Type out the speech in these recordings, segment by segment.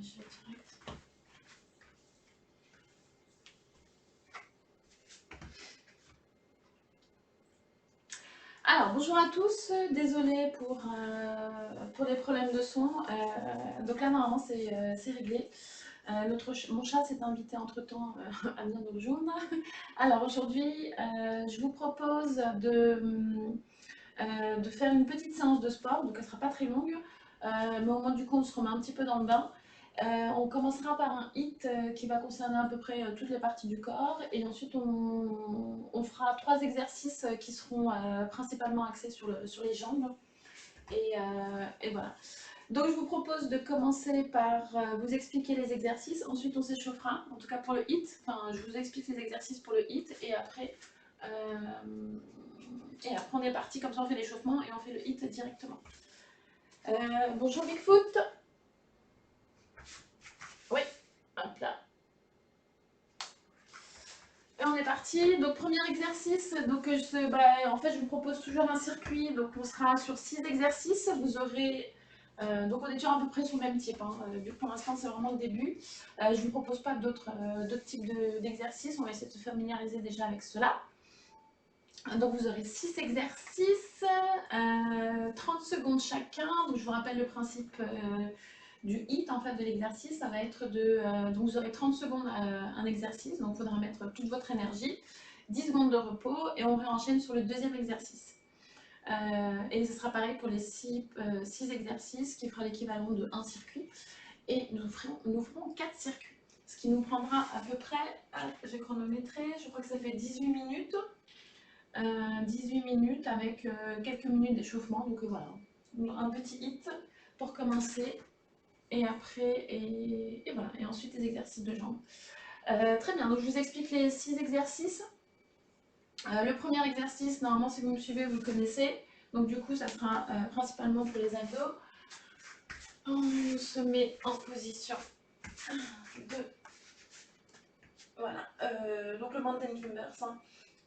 je vais direct. Alors, bonjour à tous, désolée pour les problèmes de son. Donc là, normalement, c'est réglé. Mon chat s'est invité entre-temps à venir nous rejoindre. Alors aujourd'hui, je vous propose de faire une petite séance de sport, donc elle ne sera pas très longue, mais au moins du coup on se remet un petit peu dans le bain. On commencera par un HIIT qui va concerner à peu près toutes les parties du corps, et ensuite on fera 3 exercices qui seront principalement axés sur les jambes. Et voilà. Donc je vous propose de commencer par vous expliquer les exercices, ensuite on s'échauffera, en tout cas pour le HIIT, enfin je vous explique les exercices pour le HIIT, et après on est parti, comme ça on fait l'échauffement et on fait le HIIT directement. Bonjour Bigfoot. Oui, hop là. Et on est parti. Donc premier exercice, donc en fait je vous propose toujours un circuit, donc on sera sur 6 exercices, vous aurez... donc on est toujours à peu près sur le même type, hein, vu que pour l'instant c'est vraiment le début. Je ne vous propose pas d'autres types d'exercices, on va essayer de se familiariser déjà avec cela. Donc vous aurez 6 exercices, 30 secondes chacun. Donc je vous rappelle le principe du HIIT, en fait, de l'exercice. Ça va être donc vous aurez 30 secondes un exercice, donc il faudra mettre toute votre énergie, 10 secondes de repos et on réenchaîne sur le deuxième exercice. Et ce sera pareil pour les 6 exercices qui fera l'équivalent de 1 circuit. Et nous ferons 4 circuits. Ce qui nous prendra à peu près, j'ai chronométré, je crois que ça fait 18 minutes. 18 minutes avec quelques minutes d'échauffement, donc voilà, un petit HIIT pour commencer, et après, et voilà, et ensuite les exercices de jambes. Très bien, donc je vous explique les 6 exercices. Le premier exercice, normalement si vous me suivez, vous le connaissez, donc du coup ça sera principalement pour les abdos. On se met en position de... Voilà, donc le mountain climbers, hein,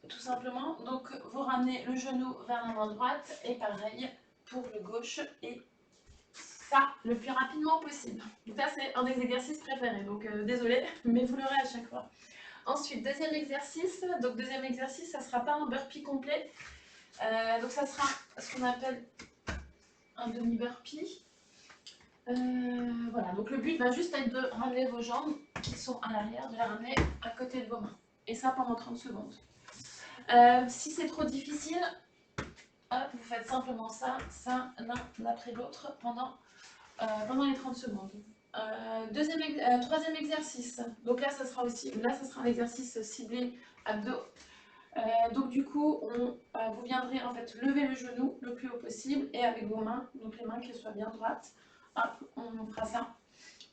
tout simplement. Donc vous ramenez le genou vers la main droite et pareil pour le gauche, et ça le plus rapidement possible. Donc ça c'est un des exercices préférés, donc désolé, mais vous l'aurez à chaque fois. Ensuite, deuxième exercice, donc deuxième exercice, ça sera pas un burpee complet, donc ça sera ce qu'on appelle un demi-burpee. Voilà, donc le but va juste être de ramener vos jambes qui sont à l'arrière, de les ramener à côté de vos mains, et ça pendant 30 secondes. Si c'est trop difficile, hop, vous faites simplement ça, l'un après l'autre pendant les 30 secondes. Troisième exercice, donc là ça sera un exercice ciblé abdos. Donc du coup, vous viendrez en fait lever le genou le plus haut possible, et avec vos mains, donc les mains qu'elles soient bien droites, hop, on fera ça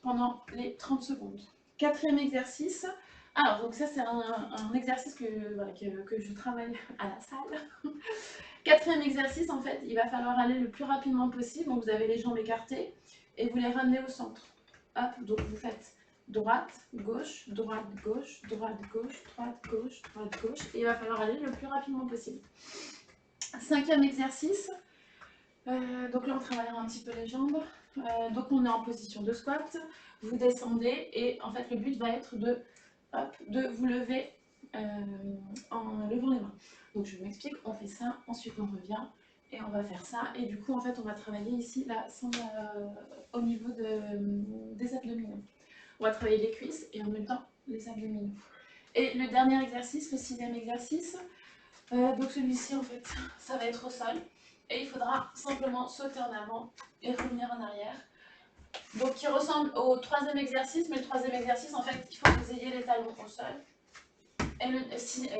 pendant les 30 secondes. Quatrième exercice, alors donc ça c'est un exercice voilà, que je travaille à la salle. Quatrième exercice, en fait, il va falloir aller le plus rapidement possible, donc vous avez les jambes écartées et vous les ramenez au centre. Hop, donc vous faites droite, gauche, droite, gauche, droite, gauche, droite, gauche, droite, gauche, et il va falloir aller le plus rapidement possible. Cinquième exercice, donc là on travaillera un petit peu les jambes, donc on est en position de squat, vous descendez, et en fait le but va être de vous lever en levant les mains. Donc je m'explique, on fait ça, ensuite on revient et on va faire ça, et du coup en fait on va travailler ici là au niveau des abdominaux. On va travailler les cuisses et en même temps les abdominaux. Et le dernier exercice, le sixième exercice, donc celui-ci en fait ça va être au sol, et il faudra simplement sauter en avant et revenir en arrière. Donc qui ressemble au troisième exercice, mais le troisième exercice en fait il faut que vous ayez les talons au sol. Et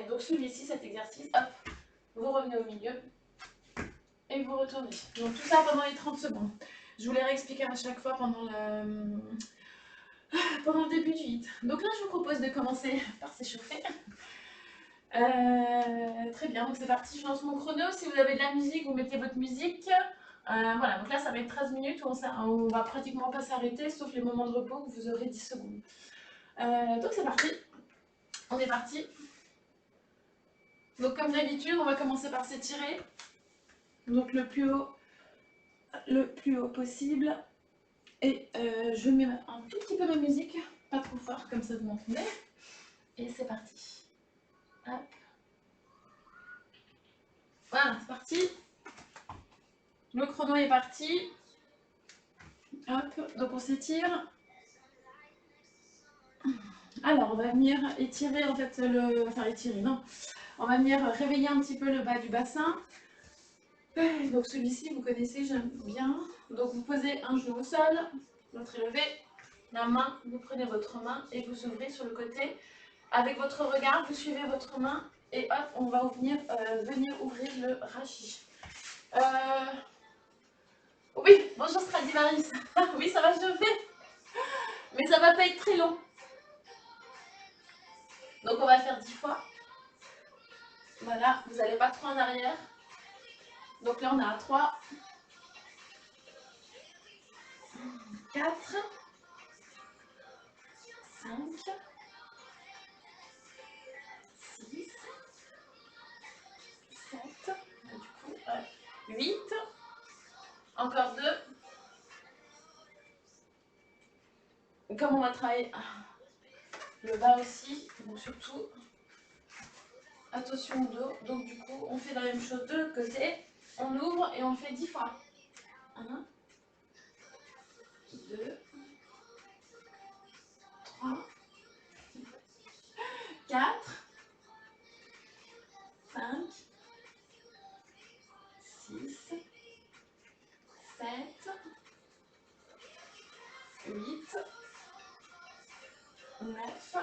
donc celui-ci, cet exercice, hop, vous revenez au milieu et vous retournez. Donc tout ça pendant les 30 secondes. Je vous les réexpliquer à chaque fois pendant le début du HIIT. Donc là, je vous propose de commencer par s'échauffer. Très bien, donc c'est parti, je lance mon chrono. Si vous avez de la musique, vous mettez votre musique. Voilà, donc là, ça va être 13 minutes où on va pratiquement pas s'arrêter, sauf les moments de repos où vous aurez 10 secondes. Donc c'est parti. On est parti. Donc comme d'habitude, on va commencer par s'étirer. Donc le plus haut possible. Et je mets un tout petit peu ma musique, pas trop fort, comme ça vous m'entendez. Et c'est parti. Hop. Voilà, c'est parti. Le chrono est parti. Hop, donc on s'étire. Alors, on va venir étirer en fait le... Enfin, étirer, non. On va venir réveiller un petit peu le bas du bassin. Donc celui-ci, vous connaissez, j'aime bien. Donc vous posez un genou au sol, l'autre élevé. La main, vous prenez votre main et vous ouvrez sur le côté. Avec votre regard, vous suivez votre main et hop, on va venir ouvrir le rachis. Oui, bonjour Stradivarius. Oui, ça va, je le fais. Mais ça va pas être très long. Donc on va faire 10 fois. Voilà, vous n'allez pas trop en arrière. Donc là on a 3, 4, 5, 6, 7, du coup 8, encore 2. Comme on va travailler le bas aussi, donc surtout attention au dos. Donc du coup on fait la même chose de l'autre côté. On ouvre et on fait 10 fois. 1, 2, 3, 4, 5, 6, 7, 8, 9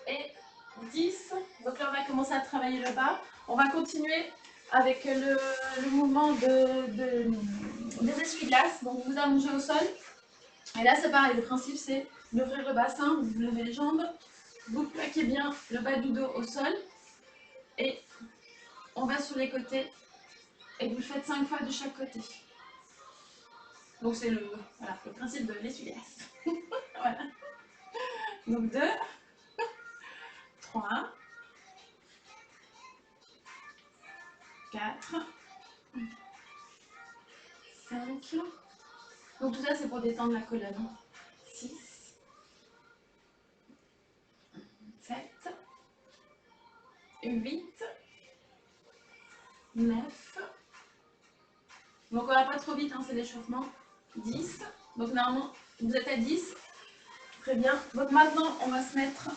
et 10. Donc là, on va commencer à travailler le bas. On va continuer avec le mouvement des essuie-glaces. Donc vous allongez au sol. Et là, c'est pareil. Le principe, c'est d'ouvrir le bassin. Vous levez les jambes. Vous plaquez bien le bas du dos au sol. Et on va sur les côtés. Et vous le faites 5 fois de chaque côté. Donc c'est voilà, le principe de l'essuie-glace. Voilà. Donc 2, 3, 4, 5. Donc tout ça c'est pour détendre la colonne. 6, 7, 8, 9. Donc on va pas trop vite, hein, c'est l'échauffement. 10. Donc normalement vous êtes à 10. Très bien. Donc maintenant on va se mettre...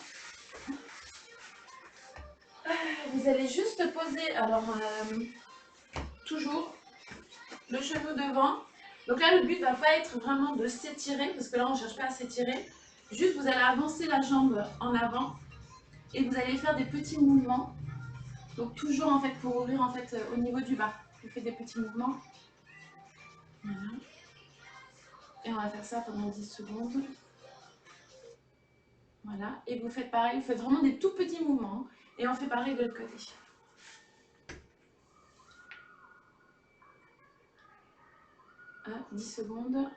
Vous allez juste poser, alors toujours le genou devant. Donc là le but ne va pas être vraiment de s'étirer, parce que là on ne cherche pas à s'étirer. Juste vous allez avancer la jambe en avant et vous allez faire des petits mouvements. Donc toujours en fait pour ouvrir en fait au niveau du bas. Vous faites des petits mouvements. Voilà. Et on va faire ça pendant 10 secondes. Voilà. Et vous faites pareil, vous faites vraiment des tout petits mouvements. Et on fait pareil de l'autre côté. Ah, 10 secondes.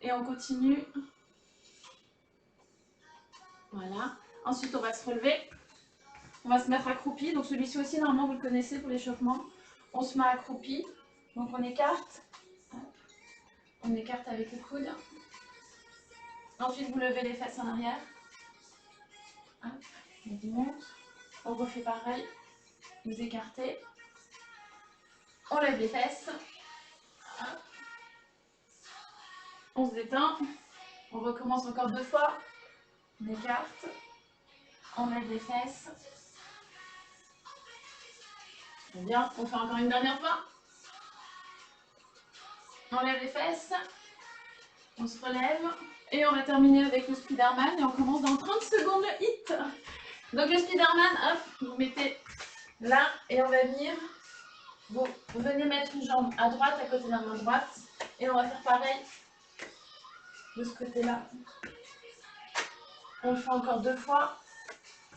Et on continue. Voilà. Ensuite, on va se relever. On va se mettre accroupi. Donc celui-ci aussi, normalement, vous le connaissez pour l'échauffement. On se met accroupi. Donc on écarte. On écarte avec le coude. Ensuite, vous levez les fesses en arrière. Hop, on remonte. On refait pareil. Vous écartez. On lève les fesses. Hop. On se détend. On recommence encore 2 fois. On écarte. On lève les fesses. Très bien. On fait encore une dernière fois. On lève les fesses. On se relève. Et on va terminer avec le Spiderman. Et on commence dans 30 secondes le hit. Donc le Spiderman, hop, vous mettez là. Et on va venir. Vous venez mettre une jambe à droite, à côté de la main droite. Et on va faire pareil de ce côté-là. On le fait encore 2 fois.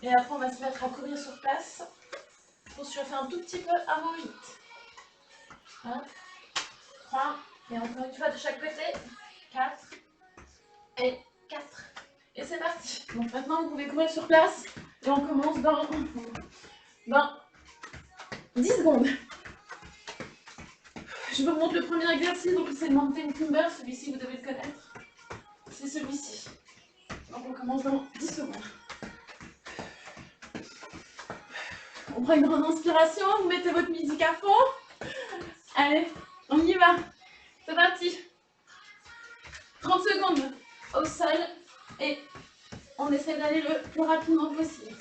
Et après, on va se mettre à courir sur place pour se chauffer un tout petit peu avant 8. 1, 3, et encore une fois de chaque côté. 4 et 4. Et c'est parti. Donc maintenant, vous pouvez courir sur place. Et on commence dans 10 secondes. Je vous remontre le premier exercice, donc c'est le Mountain Climber, celui-ci vous devez le connaître. C'est celui-ci. Donc on commence dans 10 secondes. On prend une grande inspiration, vous mettez votre musique à fond. Allez, on y va. C'est parti. 30 secondes au sol et on essaie d'aller le plus rapidement possible.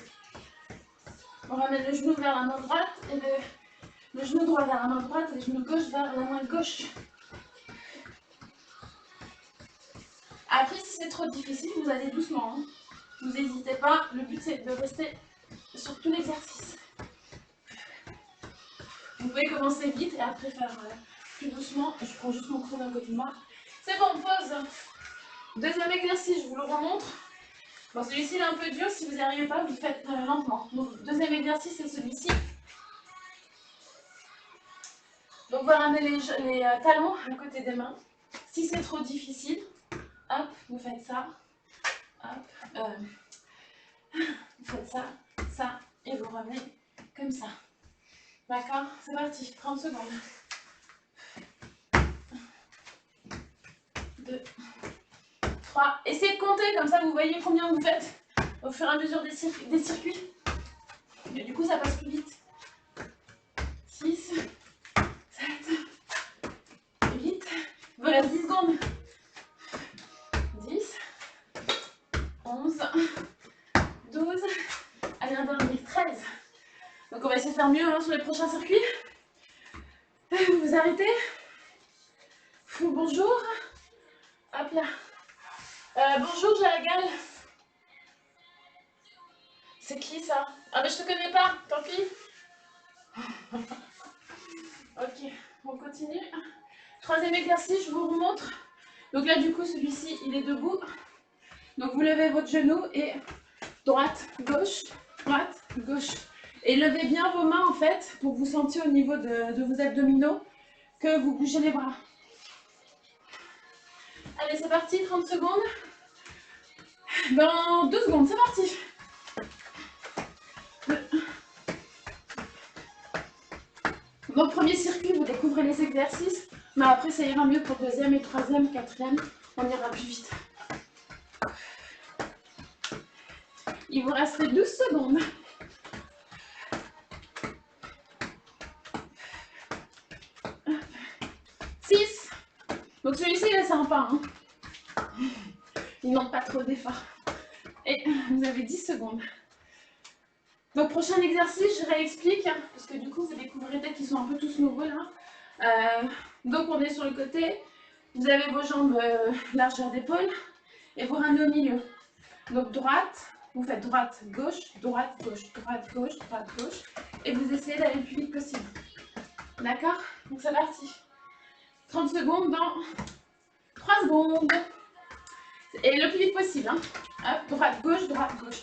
On ramène le genou vers la main droite et le genou droit vers la main droite et le genou gauche vers la main gauche. Après, si c'est trop difficile, vous allez doucement. Hein. Vous n'hésitez pas, le but c'est de rester sur tout l'exercice. Vous pouvez commencer vite et après faire plus doucement. Je prends juste mon chrono à côté de moi. C'est bon, pause. Deuxième exercice, je vous le remontre. Bon, celui-ci il est un peu dur, si vous n'y arrivez pas, vous le faites lentement. Donc, deuxième exercice, c'est celui-ci. Donc, vous ramenez les talons à côté des mains. Si c'est trop difficile, hop, vous faites ça. Hop, vous faites ça, ça, et vous ramenez comme ça. D'accord? C'est parti, 30 secondes. 2, 3. Essayez de compter, comme ça vous voyez combien vous faites au fur et à mesure des circuits. Et du coup, ça passe plus vite. 6, 7, 8. Il vous reste 10 secondes. 10, 11, 12. Allez, un dernier, 13. Donc, on va essayer de faire mieux hein, sur les prochains circuits. Vous vous arrêtez. Bonjour. Hop là. Bonjour, j'ai la gale. C'est qui ça? Ah, mais je te connais pas, tant pis. Ok, on continue. Troisième exercice, je vous remontre. Donc là, du coup, celui-ci, il est debout. Donc vous levez votre genou et droite, gauche, Et levez bien vos mains en fait pour que vous sentiez au niveau de vos abdominaux que vous bougez les bras. Allez, c'est parti, 30 secondes. Dans 2 secondes, c'est parti. Donc premier circuit, vous découvrez les exercices, mais après ça ira mieux pour le deuxième et troisième, quatrième, on ira plus vite. Il vous reste 12 secondes. 6. Donc celui-ci il est sympa. Hein. Il ne demande pas trop d'efforts. Et vous avez 10 secondes. Donc prochain exercice, je réexplique, hein, parce que du coup vous découvrez peut-être qu'ils sont un peu tous nouveaux là. Donc on est sur le côté, vous avez vos jambes largeur d'épaule et vous ramenez au milieu. Donc droite, vous faites droite, gauche, droite, gauche, droite, gauche, droite, gauche. Et vous essayez d'aller le plus vite possible. D'accord? Donc c'est parti. 30 secondes dans 3 secondes. Et le plus vite possible. Hein. Hop, droite, gauche, droite, gauche.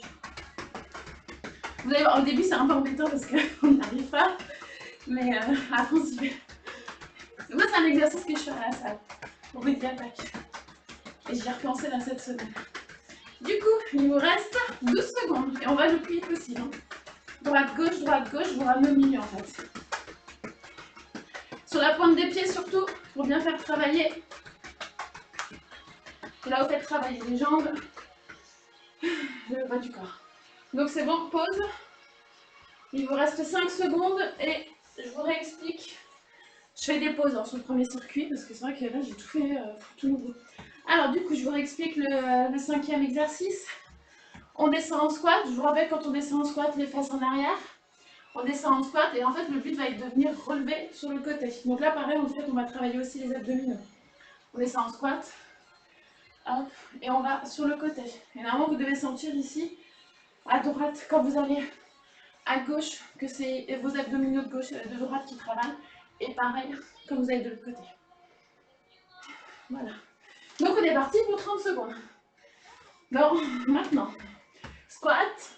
Vous allez voir, au début c'est un peu embêtant parce qu'on n'arrive pas. Mais après on s'y fait. Moi c'est un exercice que je fais à la salle. Pour Ready Attack. Et j'y ai repensé là cette semaine. Du coup, il vous reste 12 secondes. Et on va le plus vite possible. Hein. Droite, gauche, vous ramenez au milieu en fait. Sur la pointe des pieds surtout, pour bien faire travailler. C'est là où vous faites travailler les jambes, le bas du corps. Donc c'est bon, pause. Il vous reste 5 secondes et je vous réexplique. Je fais des pauses hein, sur le premier circuit parce que c'est vrai que là j'ai tout fait tout nouveau. Alors du coup, je vous réexplique le 5e exercice. On descend en squat. Je vous rappelle quand on descend en squat, les fesses en arrière. On descend en squat et en fait le but va être de venir relever sur le côté. Donc là pareil, en fait on va travailler aussi les abdominaux. On descend en squat. Hop, et on va sur le côté. Et normalement, vous devez sentir ici, à droite, quand vous allez à gauche, que c'est vos abdominaux de gauche, de droite qui travaillent. Et pareil, quand vous allez de l'autre côté. Voilà. Donc, on est parti pour 30 secondes. Donc, maintenant, squat,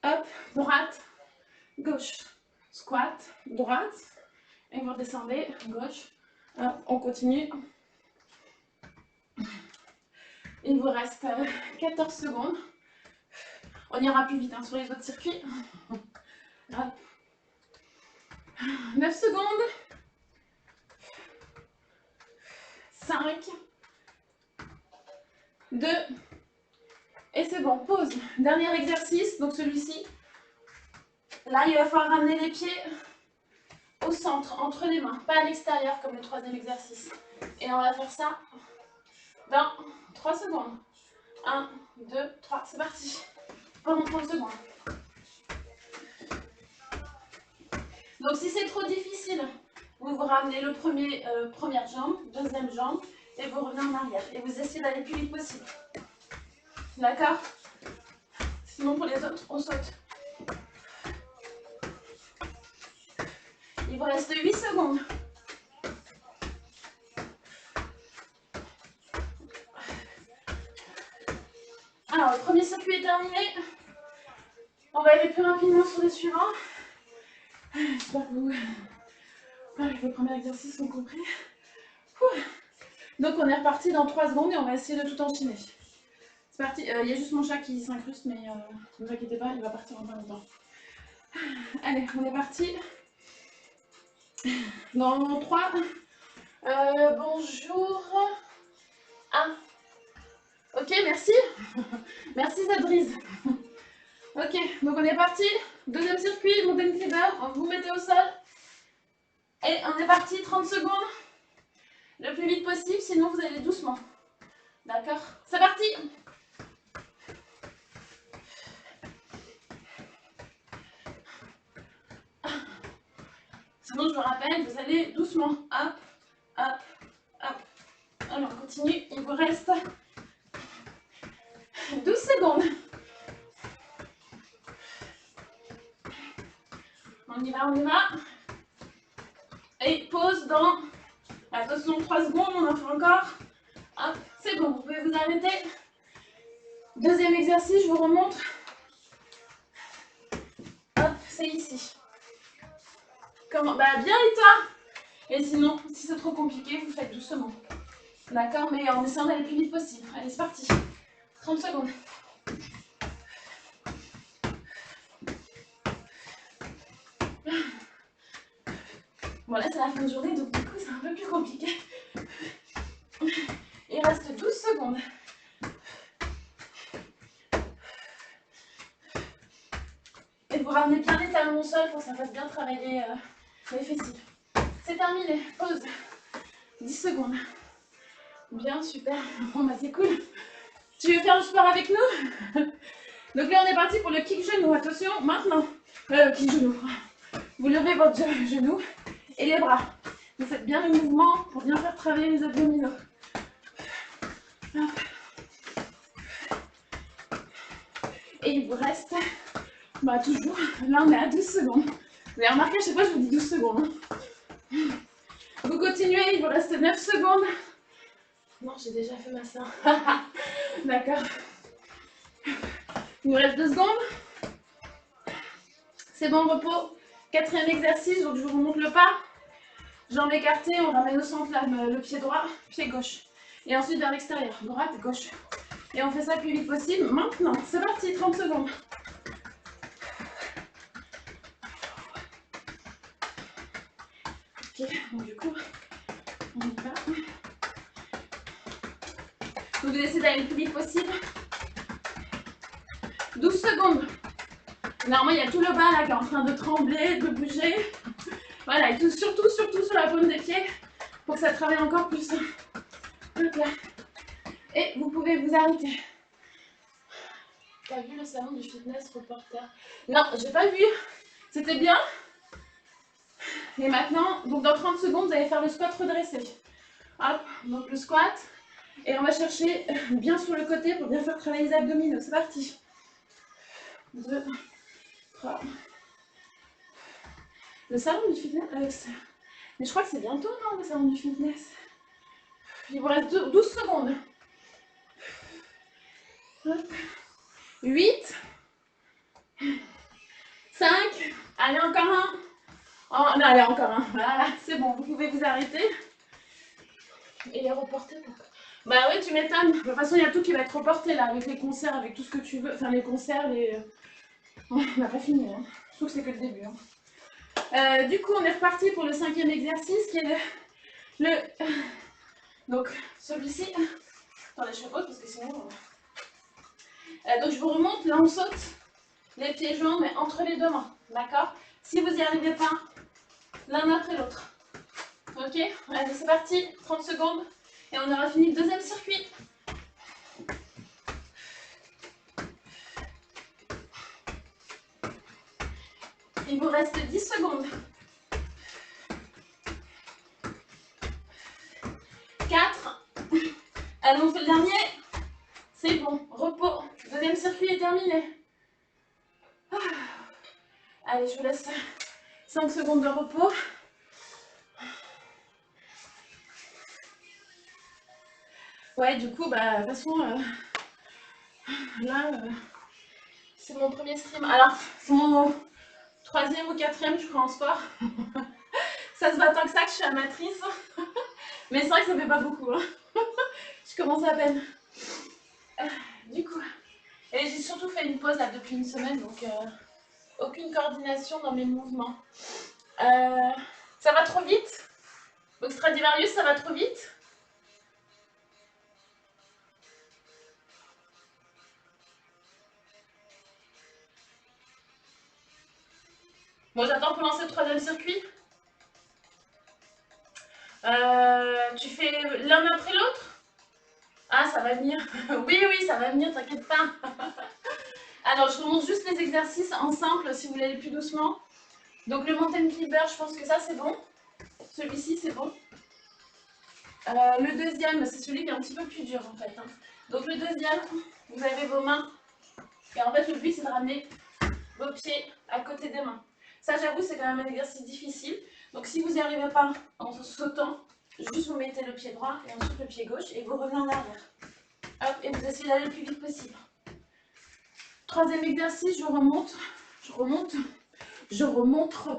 hop, droite, gauche. Squat, droite, et vous redescendez, gauche. Hop, on continue. Il vous reste 14 secondes. On ira plus vite hein, sur les autres circuits. Hop. 9 secondes. 2, et c'est bon, pause. Dernier exercice, donc celui-ci. Là, il va falloir ramener les pieds au centre, entre les mains, pas à l'extérieur comme le troisième exercice. Et on va faire ça dans 3 secondes. 1, 2, 3, c'est parti. Pendant 30 secondes. Donc si c'est trop difficile, vous vous ramenez le première jambe, deuxième jambe, et vous revenez en arrière. Et vous essayez d'aller le plus vite possible. D'accord? Sinon pour les autres, on saute. Il vous reste 8 secondes. Alors, le premier circuit est terminé. On va aller plus rapidement sur les suivants. J'espère que vous... les premiers exercices sont compris. Donc, on est reparti dans 3 secondes et on va essayer de tout enchaîner. C'est parti. Il y a juste mon chat qui s'incruste, mais ne vous inquiétez pas, il va partir en pas longtemps. Allez, on est parti. Dans 3. Bonjour. Ah. Ok, merci. Merci Zadriz. Ok, donc on est parti. Deuxième circuit, mountain climber. Vous mettez au sol. Et on est parti, 30 secondes. Le plus vite possible, sinon vous allez doucement. D'accord? C'est parti! Sinon, je vous rappelle, vous allez doucement. Hop, hop, hop. Alors, on continue. Il vous reste 12 secondes. On y va, on y va. Et pause dans... Attention, 3 secondes, on en fait encore. Hop, c'est bon, vous pouvez vous arrêter. Deuxième exercice, je vous remontre. Hop, c'est ici. Comment? Bah bien et toi? Et sinon, si c'est trop compliqué, vous faites doucement. D'accord? Mais en essayant d'aller le plus vite possible. Allez, c'est parti. 30 secondes. Bon là c'est la fin de journée, donc du coup c'est un peu plus compliqué. Il reste 12 secondes. Et vous ramenez bien les talons au sol pour que ça fasse bien travailler les fessiers. C'est terminé, pause. 10 secondes. Bien, super. Bon bah c'est cool. Tu veux faire le sport avec nous? Donc là on est parti pour le kick genou. Attention, maintenant. Kick genou. Vous levez votre genou et les bras. Vous faites bien le mouvement pour bien faire travailler les abdominaux. Hop. Et il vous reste, bah toujours, là on est à 12 secondes. Vous avez remarqué, à chaque fois je vous dis 12 secondes. Vous continuez, il vous reste 9 secondes. Non, j'ai déjà fait ma séance. D'accord. Il nous reste 2 secondes. C'est bon, repos. Quatrième exercice, donc je vous remonte le pas. Jambes écartées, on ramène au centre là, le pied droit, pied gauche. Et ensuite vers l'extérieur, droite, gauche. Et on fait ça le plus vite possible. Maintenant, c'est parti, 30 secondes. Ok, donc du coup, on y va. Vous essayez d'aller le plus vite possible. 12 secondes. Normalement, il y a tout le bas là qui est en train de trembler, de bouger. Voilà, et tout, surtout sur la paume des pieds pour que ça travaille encore plus. Donc là. Et vous pouvez vous arrêter. T'as vu le salon du fitness reporter? Non, j'ai pas vu. C'était bien. Et maintenant, donc dans 30 secondes, vous allez faire le squat redressé. Hop, donc le squat. Et on va chercher bien sur le côté pour bien faire travailler les abdominaux. C'est parti. 2, 3. Le salon du fitness. Mais je crois que c'est bientôt, non, le salon du fitness. Il vous reste 12 secondes. 8. 5. Allez, encore un. Oh, non, allez, encore un. Voilà, c'est bon, vous pouvez vous arrêter. Et les reporter. Bah oui, tu m'étonnes. De toute façon, il y a tout qui va être reporté là, avec les concerts, avec tout ce que tu veux. Enfin, les concerts, les... On n'a pas fini, hein. Je trouve que c'est que le début. Hein. Du coup, on est reparti pour le 5e exercice qui est le... Donc, celui-ci. Attendez, je pose parce que sinon... donc je vous remonte, là on saute les pieds et jambes, mais entre les deux mains, d'accord? Si vous n'y arrivez pas, l'un après l'autre. Ok? Allez, c'est parti, 30 secondes, et on aura fini le deuxième circuit. Il vous reste 10 secondes. 4. Allez, on fait le dernier. C'est bon, repos. Deuxième circuit est terminé. Allez, je vous laisse 5 secondes de repos. Ouais, du coup, bah, de toute façon, là, c'est mon premier stream. Alors, c'est mon 3e ou 4e, je crois, en sport. Ça se voit tant que ça que je suis amatrice. Mais c'est vrai que ça fait pas beaucoup. Hein. Je commence à peine. Du coup, et j'ai surtout fait une pause là depuis une semaine, donc aucune coordination dans mes mouvements. Ça va trop vite. Donc Stradivarius, ça va trop vite. Bon, j'attends pour lancer le 3e circuit. Tu fais l'un après l'autre? Ah, ça va venir. Oui, oui, ça va venir, t'inquiète pas. Alors, je remonte juste les exercices en simple si vous voulez aller plus doucement. Donc, le mountain climber, je pense que ça, c'est bon. Celui-ci, c'est bon. Le deuxième, c'est celui qui est un petit peu plus dur, en fait. Hein. Donc, le deuxième, vous avez vos mains. Et en fait, le but, c'est de ramener vos pieds à côté des mains. Ça, j'avoue, c'est quand même un exercice difficile. Donc, si vous n'y arrivez pas en sautant, juste vous mettez le pied droit et ensuite le pied gauche et vous revenez en arrière. Hop, et vous essayez d'aller le plus vite possible. 3e exercice, je remonte,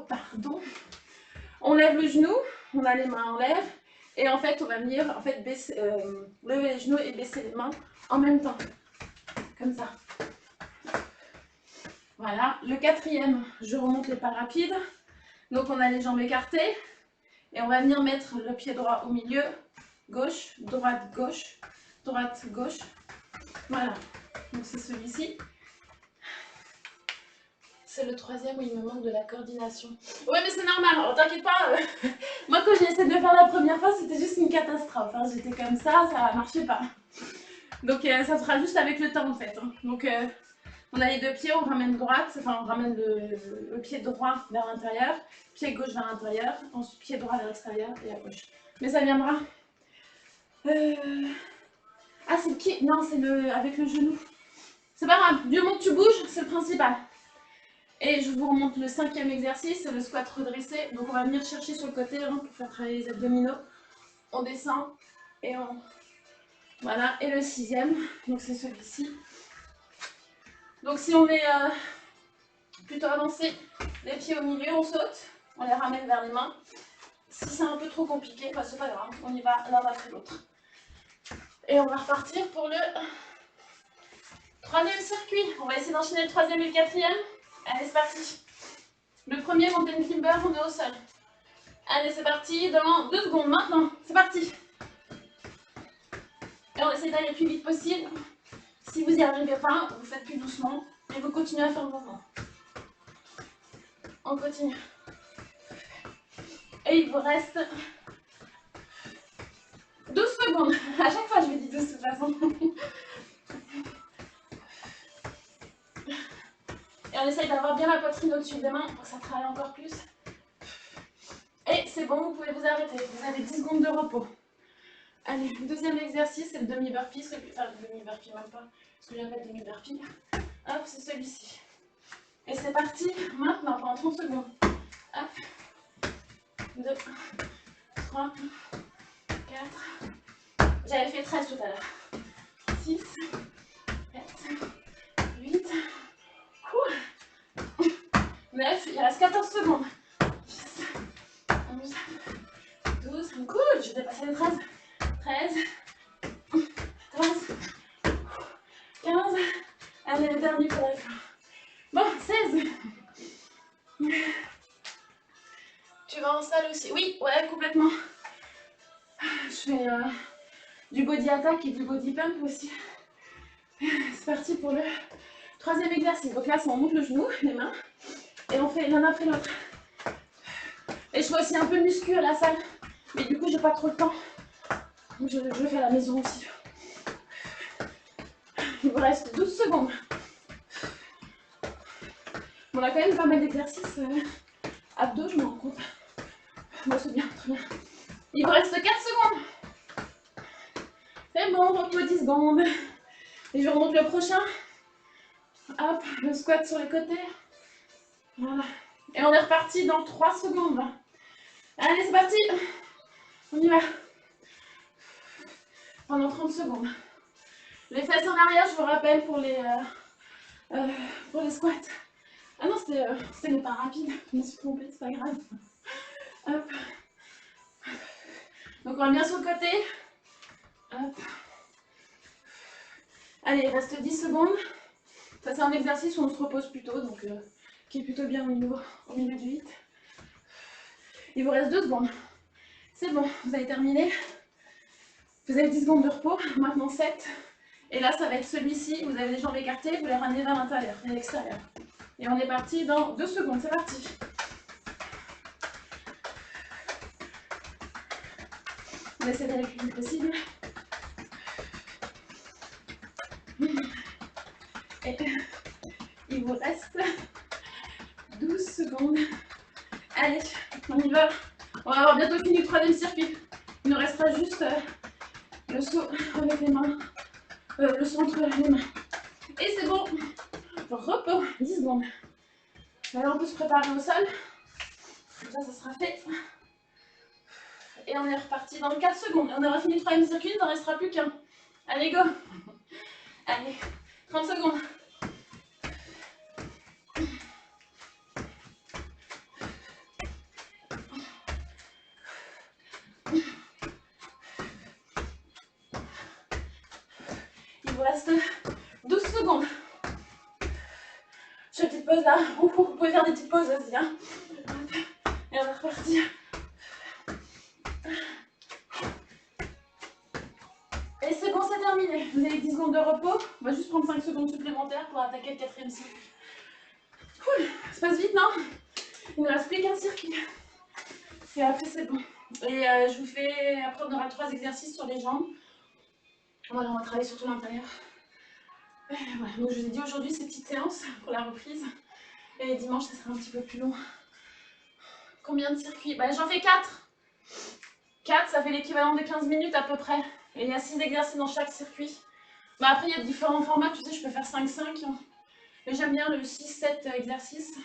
pardon. On lève le genou, on a les mains en l'air. Et en fait, on va venir lever les genoux et baisser les mains en même temps. Comme ça. Voilà. Le 4e, je remonte les pas rapides. Donc, on a les jambes écartées. Et on va venir mettre le pied droit au milieu. Gauche, droite, gauche. Droite, gauche. Voilà. Donc, c'est celui-ci. C'est le 3e où il me manque de la coordination. Ouais, mais c'est normal, alors t'inquiète pas. Moi, quand j'ai essayé de le faire la première fois, c'était juste une catastrophe. Hein. J'étais comme ça marchait pas. Donc, ça sera juste avec le temps, en fait. Hein. Donc, on a les deux pieds, on ramène droite, enfin, on ramène le pied droit vers l'intérieur, pied gauche vers l'intérieur, ensuite pied droit vers l'extérieur et à gauche. Mais ça viendra. Ah, c'est le pied. Non, c'est avec le genou. C'est pas grave, du moment que tu bouges, c'est le principal. Et je vous remonte le 5e exercice, c'est le squat redressé. Donc on va venir chercher sur le côté hein, pour faire travailler les abdominaux. On descend et on... Voilà, et le 6e, donc c'est celui-ci. Donc si on est plutôt avancé, les pieds au milieu, on saute, on les ramène vers les mains. Si c'est un peu trop compliqué, bah, c'est pas grave, on y va l'un après l'autre. Et on va repartir pour le 3e circuit. On va essayer d'enchaîner le 3e et le 4e. Allez, c'est parti. Le premier, mountain climber, on est au sol. Allez, c'est parti, dans 2 secondes, maintenant, c'est parti. Et on essaie d'aller le plus vite possible. Si vous n'y arrivez pas, vous faites plus doucement, et vous continuez à faire le mouvement. On continue. Et il vous reste 12 secondes. À chaque fois, je vais dire de toute façon. Et on essaye d'avoir bien la poitrine au-dessus des mains pour que ça travaille encore plus. Et c'est bon, vous pouvez vous arrêter. Vous avez 10 secondes de repos. Allez, le deuxième exercice, c'est le demi-burpee. Enfin, le demi-burpee, même pas. Ce que j'appelle demi-burpee. Hop, c'est celui-ci. Et c'est parti, maintenant, pendant 30 secondes. Hop. 2, 3, 4. J'avais fait 13 tout à l'heure. 6, 7, 8. 9, il reste 14 secondes. 10, 11, 12, cool, je vais dépasser les 13. 13, 14, 15. Allez, le dernier pour la fin. Bon, 16. Tu vas en salle aussi? Oui, ouais, complètement. Je fais du body attack et du body pump aussi. C'est parti pour le troisième exercice. Donc là, on monte le genou, les mains, et on fait l'un après l'autre. Et je fais aussi un peu de muscu à la salle, mais du coup, j'ai pas trop de temps. Donc je le fais à la maison aussi. Il vous reste 12 secondes. On a quand même pas mal d'exercices. Abdos, je me rends compte. Bon, c'est bien, très bien. Il vous reste 4 secondes. C'est bon, repos 10 secondes. Et je remonte le prochain. Hop, le squat sur les côtés. Voilà. Et on est reparti dans 3 secondes. Allez, c'est parti. On y va. Pendant 30 secondes. Les fesses en arrière, je vous rappelle, pour les squats. Ah non, c'était les pas rapides. Je me suis trompée, c'est pas grave. Hop. Donc on revient sur le côté. Hop. Allez, il reste 10 secondes. Ça, c'est un exercice où on se repose plutôt, donc qui est plutôt bien au milieu du hit. Il vous reste 2 secondes. C'est bon, vous avez terminé. Vous avez 10 secondes de repos, maintenant 7. Et là, ça va être celui-ci. Vous avez les jambes écartées, vous les ramenez vers l'intérieur et l'extérieur. Et on est parti dans 2 secondes, c'est parti. On essaie d'aller le plus vite possible. Et il vous reste 12 secondes. Allez, on y va. On va avoir bientôt fini le troisième circuit. Il nous restera juste le saut avec les mains. Le saut entre les mains. Et c'est bon. Repos, 10 secondes. Alors on peut se préparer au sol. Comme ça sera fait. Et on est reparti dans 4 secondes. On aura fini le troisième circuit, il n'en restera plus qu'un. Allez, go. Allez, 30 secondes. Il vous reste 12 secondes. Je fais une petite pause là. Vous pouvez faire des petites pauses aussi. Hein. Et on est reparti. Et c'est bon, c'est terminé. Vous avez 10 secondes de repos. On va juste prendre 5 secondes supplémentaires pour attaquer le quatrième circuit. Cool, ça passe vite, non? Il ne reste plus qu'un circuit. Et après, c'est bon. Et je vous fais. Après, on aura 3 exercices sur les jambes. Voilà, on va travailler sur tout l'intérieur. Voilà, donc je vous ai dit aujourd'hui, c'est petite séance pour la reprise. Et dimanche, ça sera un petit peu plus long. Combien de circuits? Bah, j'en fais 4. 4, ça fait l'équivalent de 15 minutes à peu près. Et il y a 6 exercices dans chaque circuit. Bah, après, il y a différents formats. Tu sais, je peux faire 5-5. Mais j'aime bien le 6-7 exercices.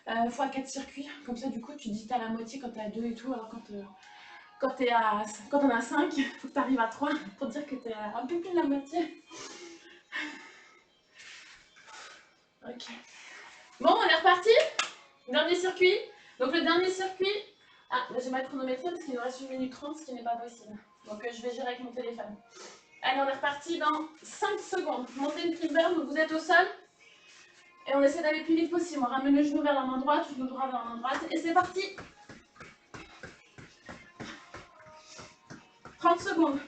x 4 circuits. Comme ça, du coup, tu dis t'es à la moitié quand t'es à 2 et tout. Alors quand on a 5, il faut que tu arrives à 3 pour dire que t'es à un peu plus de la moitié. Ok. Bon, on est reparti. Dernier circuit. Donc le dernier circuit. Ah, là j'ai mal chronométré parce qu'il nous reste 1 minute 30, ce qui n'est pas possible. Donc je vais gérer avec mon téléphone. Allez, on est reparti dans 5 secondes. Montez une petite barre, donc vous êtes au sol. Et on essaie d'aller le plus vite possible. On ramène le genou vers la main droite, le genou droit vers la main droite. Et c'est parti. 30 secondes.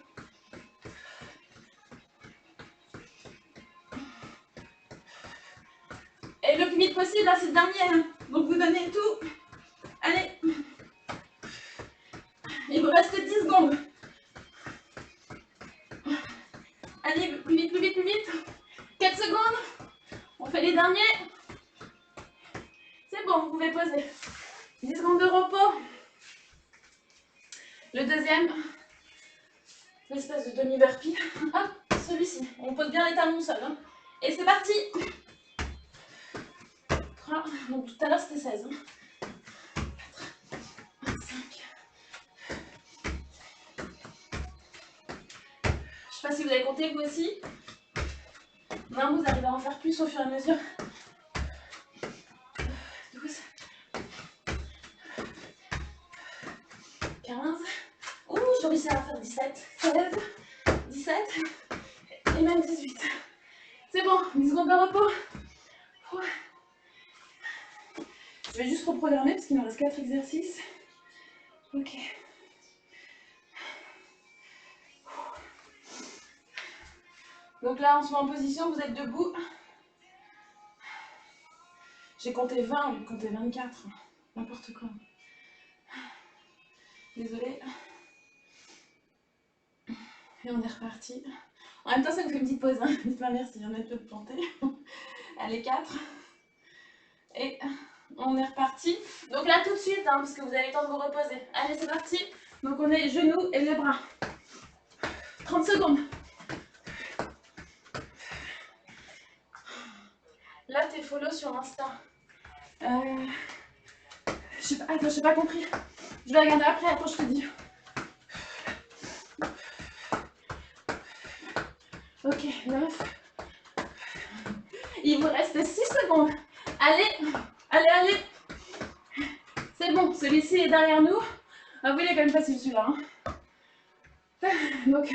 Et le plus vite possible, là c'est le dernier. Donc vous donnez tout. Allez. Il vous reste 10 secondes. Allez, plus vite, plus vite, plus vite. 4 secondes. On fait les derniers. C'est bon, vous pouvez poser. 10 secondes de repos. Le deuxième. L'espèce de demi-burpee. Hop, celui-ci. On pose bien les talons au sol. Hein. Et c'est parti. 3. Donc tout à l'heure c'était 16. 4. 5. Je sais pas si vous avez compté vous aussi. Non, vous arrivez à en faire plus au fur et à mesure. 12. 15. Ouh, j'ai réussi à en faire 17. 16. 17. Et même 18. C'est bon, 10 secondes de repos. Je vais juste reprogrammer parce qu'il me reste 4 exercices. Ok. Donc là, on se met en position, vous êtes debout. J'ai compté 20, j'ai compté 24. N'importe quoi. Désolée. Et on est reparti. En même temps, ça nous fait une petite pause. Hein. Dites pas merci, on a peu de planter. Allez, 4. Et on est reparti. Donc là, tout de suite, hein, parce que vous avez le temps de vous reposer. Allez, c'est parti. Donc on est genoux et les bras. 30 secondes. Là, t'es follow sur Insta. Je sais pas, attends, j'ai pas compris. Je vais regarder après, attends, je te dis. Ok, 9. Il vous reste 6 secondes. Allez, allez, allez. C'est bon, celui-ci est derrière nous. Ah oui, il est quand même facile celui-là. Hein. Donc,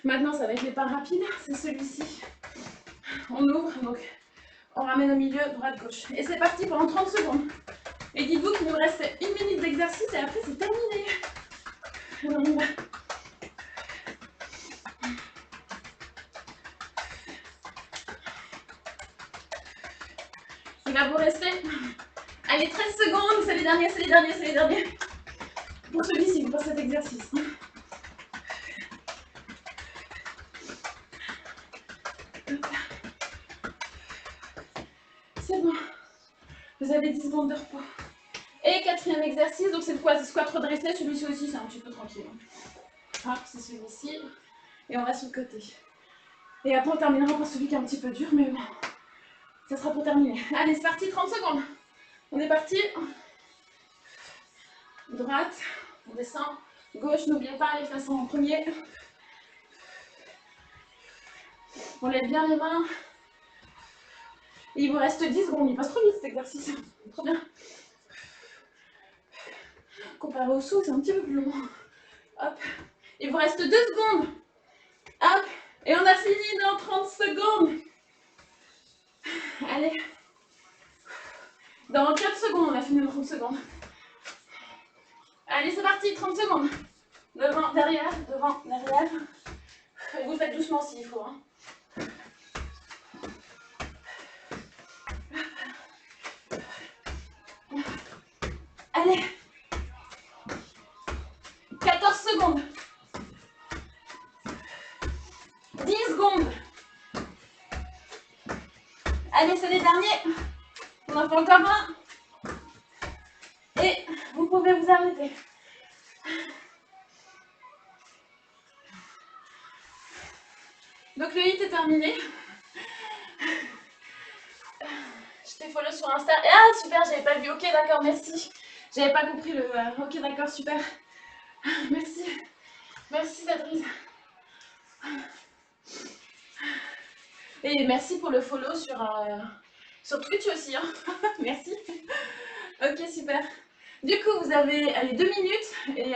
maintenant, ça va être les pas rapides. C'est celui-ci. On ouvre, donc on ramène au milieu, droite, gauche. Et c'est parti pendant 30 secondes. Et dites-vous qu'il nous reste 1 minute d'exercice et après, c'est terminé. Alors, on va. Il va vous rester. Allez, 13 secondes, c'est les derniers, c'est les derniers, c'est les derniers. Pour celui-ci, pour cet exercice. C'est bon. Vous avez 10 secondes de repos. Et quatrième exercice, donc c'est quoi? C'est squat redressé, celui-ci aussi, c'est un petit peu tranquille. Hop, c'est celui-ci. Et on va sur le côté. Et après, on terminera par celui qui est un petit peu dur, mais bon, ça sera pour terminer. Allez, c'est parti, 30 secondes. On est parti. Droite, on descend. Gauche, n'oubliez pas les façons en premier. On lève bien les mains. Et il vous reste 10 secondes. Il passe trop vite cet exercice. Trop bien. Comparé au saut, c'est un petit peu plus long. Hop. Il vous reste 2 secondes. Hop. Et on a fini dans 30 secondes. Allez. Dans 4 secondes, on a fini dans 30 secondes. Allez, c'est parti, 30 secondes. Devant, derrière, Et vous le faites doucement s'il faut. Hein. Allez. 14 secondes. 10 secondes. Allez, c'est les derniers. On en fait encore un. Et vous pouvez vous arrêter. Donc le hit est terminé. Je t'ai follow sur Insta. Ah super, j'avais pas vu. Ok, d'accord, merci. J'avais pas compris le... Ok, d'accord, super. Merci. Merci, Patrice. Et merci pour le follow sur Twitch aussi. Hein. Merci. Ok, super. Du coup, vous avez allez, 2 minutes. Et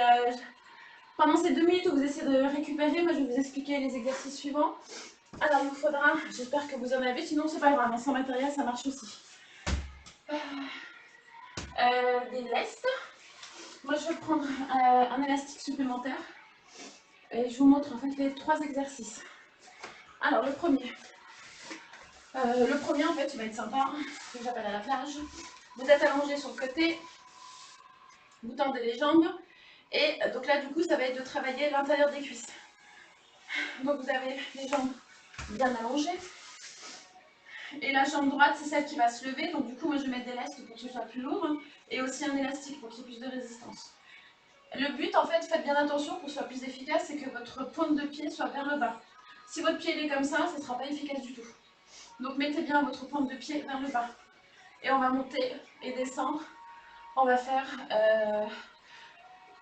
pendant ces 2 minutes où vous essayez de récupérer, moi je vais vous expliquer les exercices suivants. Alors, il vous faudra, j'espère que vous en avez, sinon c'est pas grave, sans matériel ça marche aussi. Des lestes. Moi je vais prendre un élastique supplémentaire et je vous montre en fait les 3 exercices. Alors le premier en fait il va être sympa, que j'appelle à la plage. Vous êtes allongé sur le côté, vous tendez les jambes et donc là du coup ça va être de travailler l'intérieur des cuisses. Donc vous avez les jambes bien allongées. Et la jambe droite, c'est celle qui va se lever. Donc du coup, moi je vais mettre des lestes pour que ce soit plus lourd. Et aussi un élastique pour qu'il y ait plus de résistance. Le but, en fait, faites bien attention pour que ce soit plus efficace, c'est que votre pointe de pied soit vers le bas. Si votre pied est comme ça, ce ne sera pas efficace du tout. Donc mettez bien votre pointe de pied vers le bas. Et on va monter et descendre. On va faire...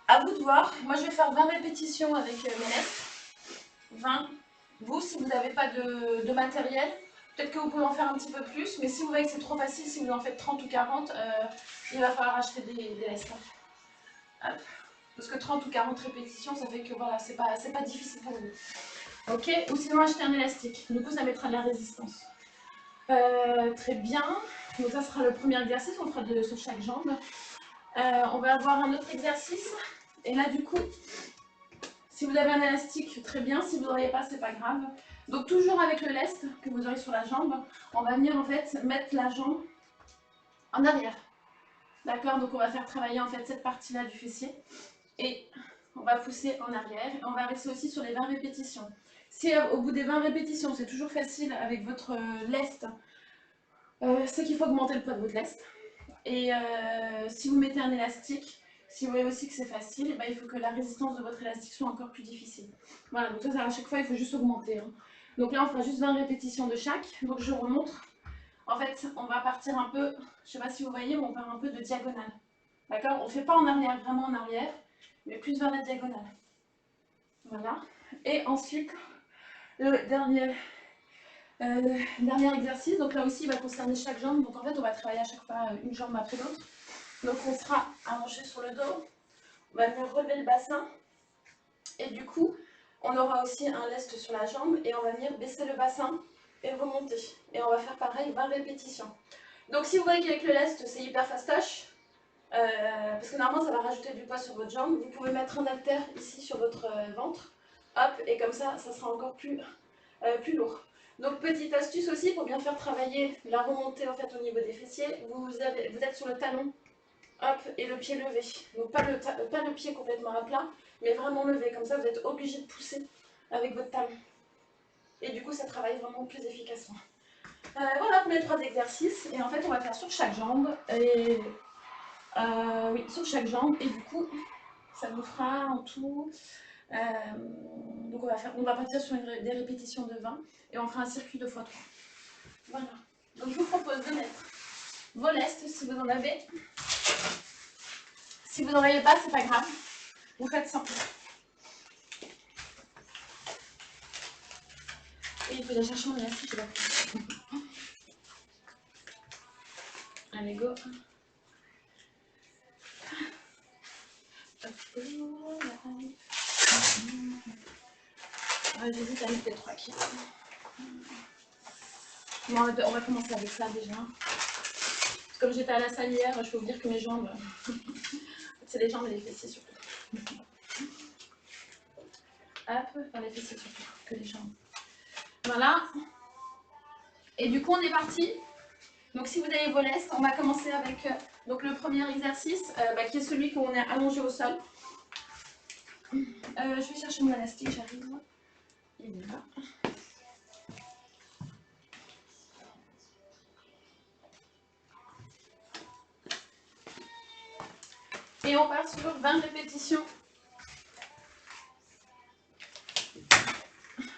à vous de voir. Moi je vais faire 20 répétitions avec mes lestes. 20. Vous, si vous n'avez pas de matériel, peut-être que vous pouvez en faire un petit peu plus, mais si vous voyez que c'est trop facile, si vous en faites 30 ou 40, il va falloir acheter des lestes. Hop. Parce que 30 ou 40 répétitions, ça fait que voilà, c'est pas difficile pour vous. Ok. Ou sinon acheter un élastique. Du coup, ça mettra de la résistance. Très bien. Donc ça sera le premier exercice, on fera 2 sur chaque jambe. On va avoir un autre exercice. Et là, du coup, Si vous avez un élastique, très bien. Si vous n'en avez pas, c'est pas grave. Donc toujours avec le lest que vous aurez sur la jambe, on va venir en fait mettre la jambe en arrière. D'accord? Donc on va faire travailler en fait cette partie-là du fessier. Et on va pousser en arrière. Et on va rester aussi sur les 20 répétitions. Si au bout des 20 répétitions, c'est toujours facile avec votre lest, c'est qu'il faut augmenter le poids de votre lest. Et si vous mettez un élastique, si vous voyez aussi que c'est facile, bah, il faut que la résistance de votre élastique soit encore plus difficile. Voilà, donc ça à chaque fois, il faut juste augmenter. Hein. Donc là, on fera juste 20 répétitions de chaque. Donc je vous montre. En fait, on va partir un peu, je ne sais pas si vous voyez, mais on part un peu de diagonale. D'accord? On ne fait pas en arrière, vraiment en arrière, mais plus vers la diagonale. Voilà. Et ensuite, le dernier exercice, donc là aussi il va concerner chaque jambe, donc en fait on va travailler à chaque fois une jambe après l'autre. Donc on sera allongé sur le dos, on va venir relever le bassin, et du coup on aura aussi un lest sur la jambe, et on va venir baisser le bassin et remonter. Et on va faire pareil 20 répétitions. Donc si vous voyez qu'avec le lest c'est hyper fastoche, parce que normalement ça va rajouter du poids sur votre jambe, vous pouvez mettre un haltère ici sur votre ventre, hop, et comme ça sera encore plus lourd. Donc petite astuce aussi pour bien faire travailler la remontée en fait au niveau des fessiers, vous êtes sur le talon, hop, et le pied levé. Donc pas le pied complètement à plat, mais vraiment levé, comme ça vous êtes obligé de pousser avec votre talon. Et du coup ça travaille vraiment plus efficacement. Voilà pour les 3 exercices, et en fait on va faire sur chaque jambe, et oui, sur chaque jambe, et du coup ça nous fera en tout... donc on va partir sur des répétitions de 20 et on fera un circuit de x3. Voilà. Donc je vous propose de mettre vos lestes si vous en avez. Si vous n'en avez pas, c'est pas grave. Vous faites sans. Et il faut aller chercher mon élastique, je sais pas. Allez, go. J'hésite à mettre les 3 kilos. Bon, on va commencer avec ça déjà. Comme j'étais à la salle hier, je peux vous dire que mes jambes, c'est les jambes et les fessiers surtout. Hop, enfin les fessiers surtout, que les jambes. Voilà. Et du coup, on est parti. Donc si vous avez vos lestes, on va commencer avec donc le premier exercice, qui est celui où on est allongé au sol. Je vais chercher mon élastique, j'arrive. Il est là. Et on part sur 20 répétitions.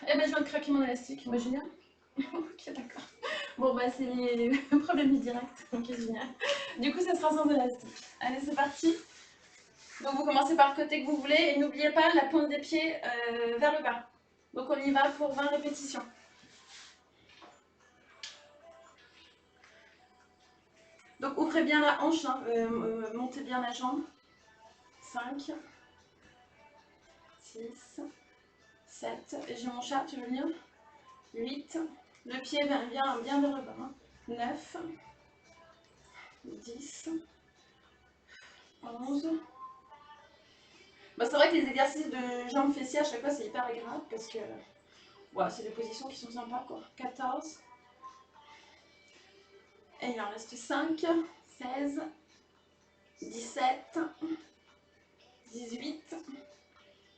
Eh ben je viens de craquer mon élastique, moi Julien. Ok, d'accord. Bon bah c'est les problèmes directs, ok génial. Du coup ça sera sans élastique. Allez c'est parti. Donc vous commencez par le côté que vous voulez et n'oubliez pas la pointe des pieds vers le bas. Donc on y va pour 20 répétitions. Donc ouvrez bien la hanche, hein, montez bien la jambe. 5, 6, 7, et j'ai mon chat, tu veux venir? 8, le pied vient bien vers le bas. 9, 10, 11. Bah, c'est vrai que les exercices de jambes fessiers à chaque fois c'est hyper agréable parce que ouais, c'est des positions qui sont sympas quoi. 14, et il en reste 5, 16, 17, 18,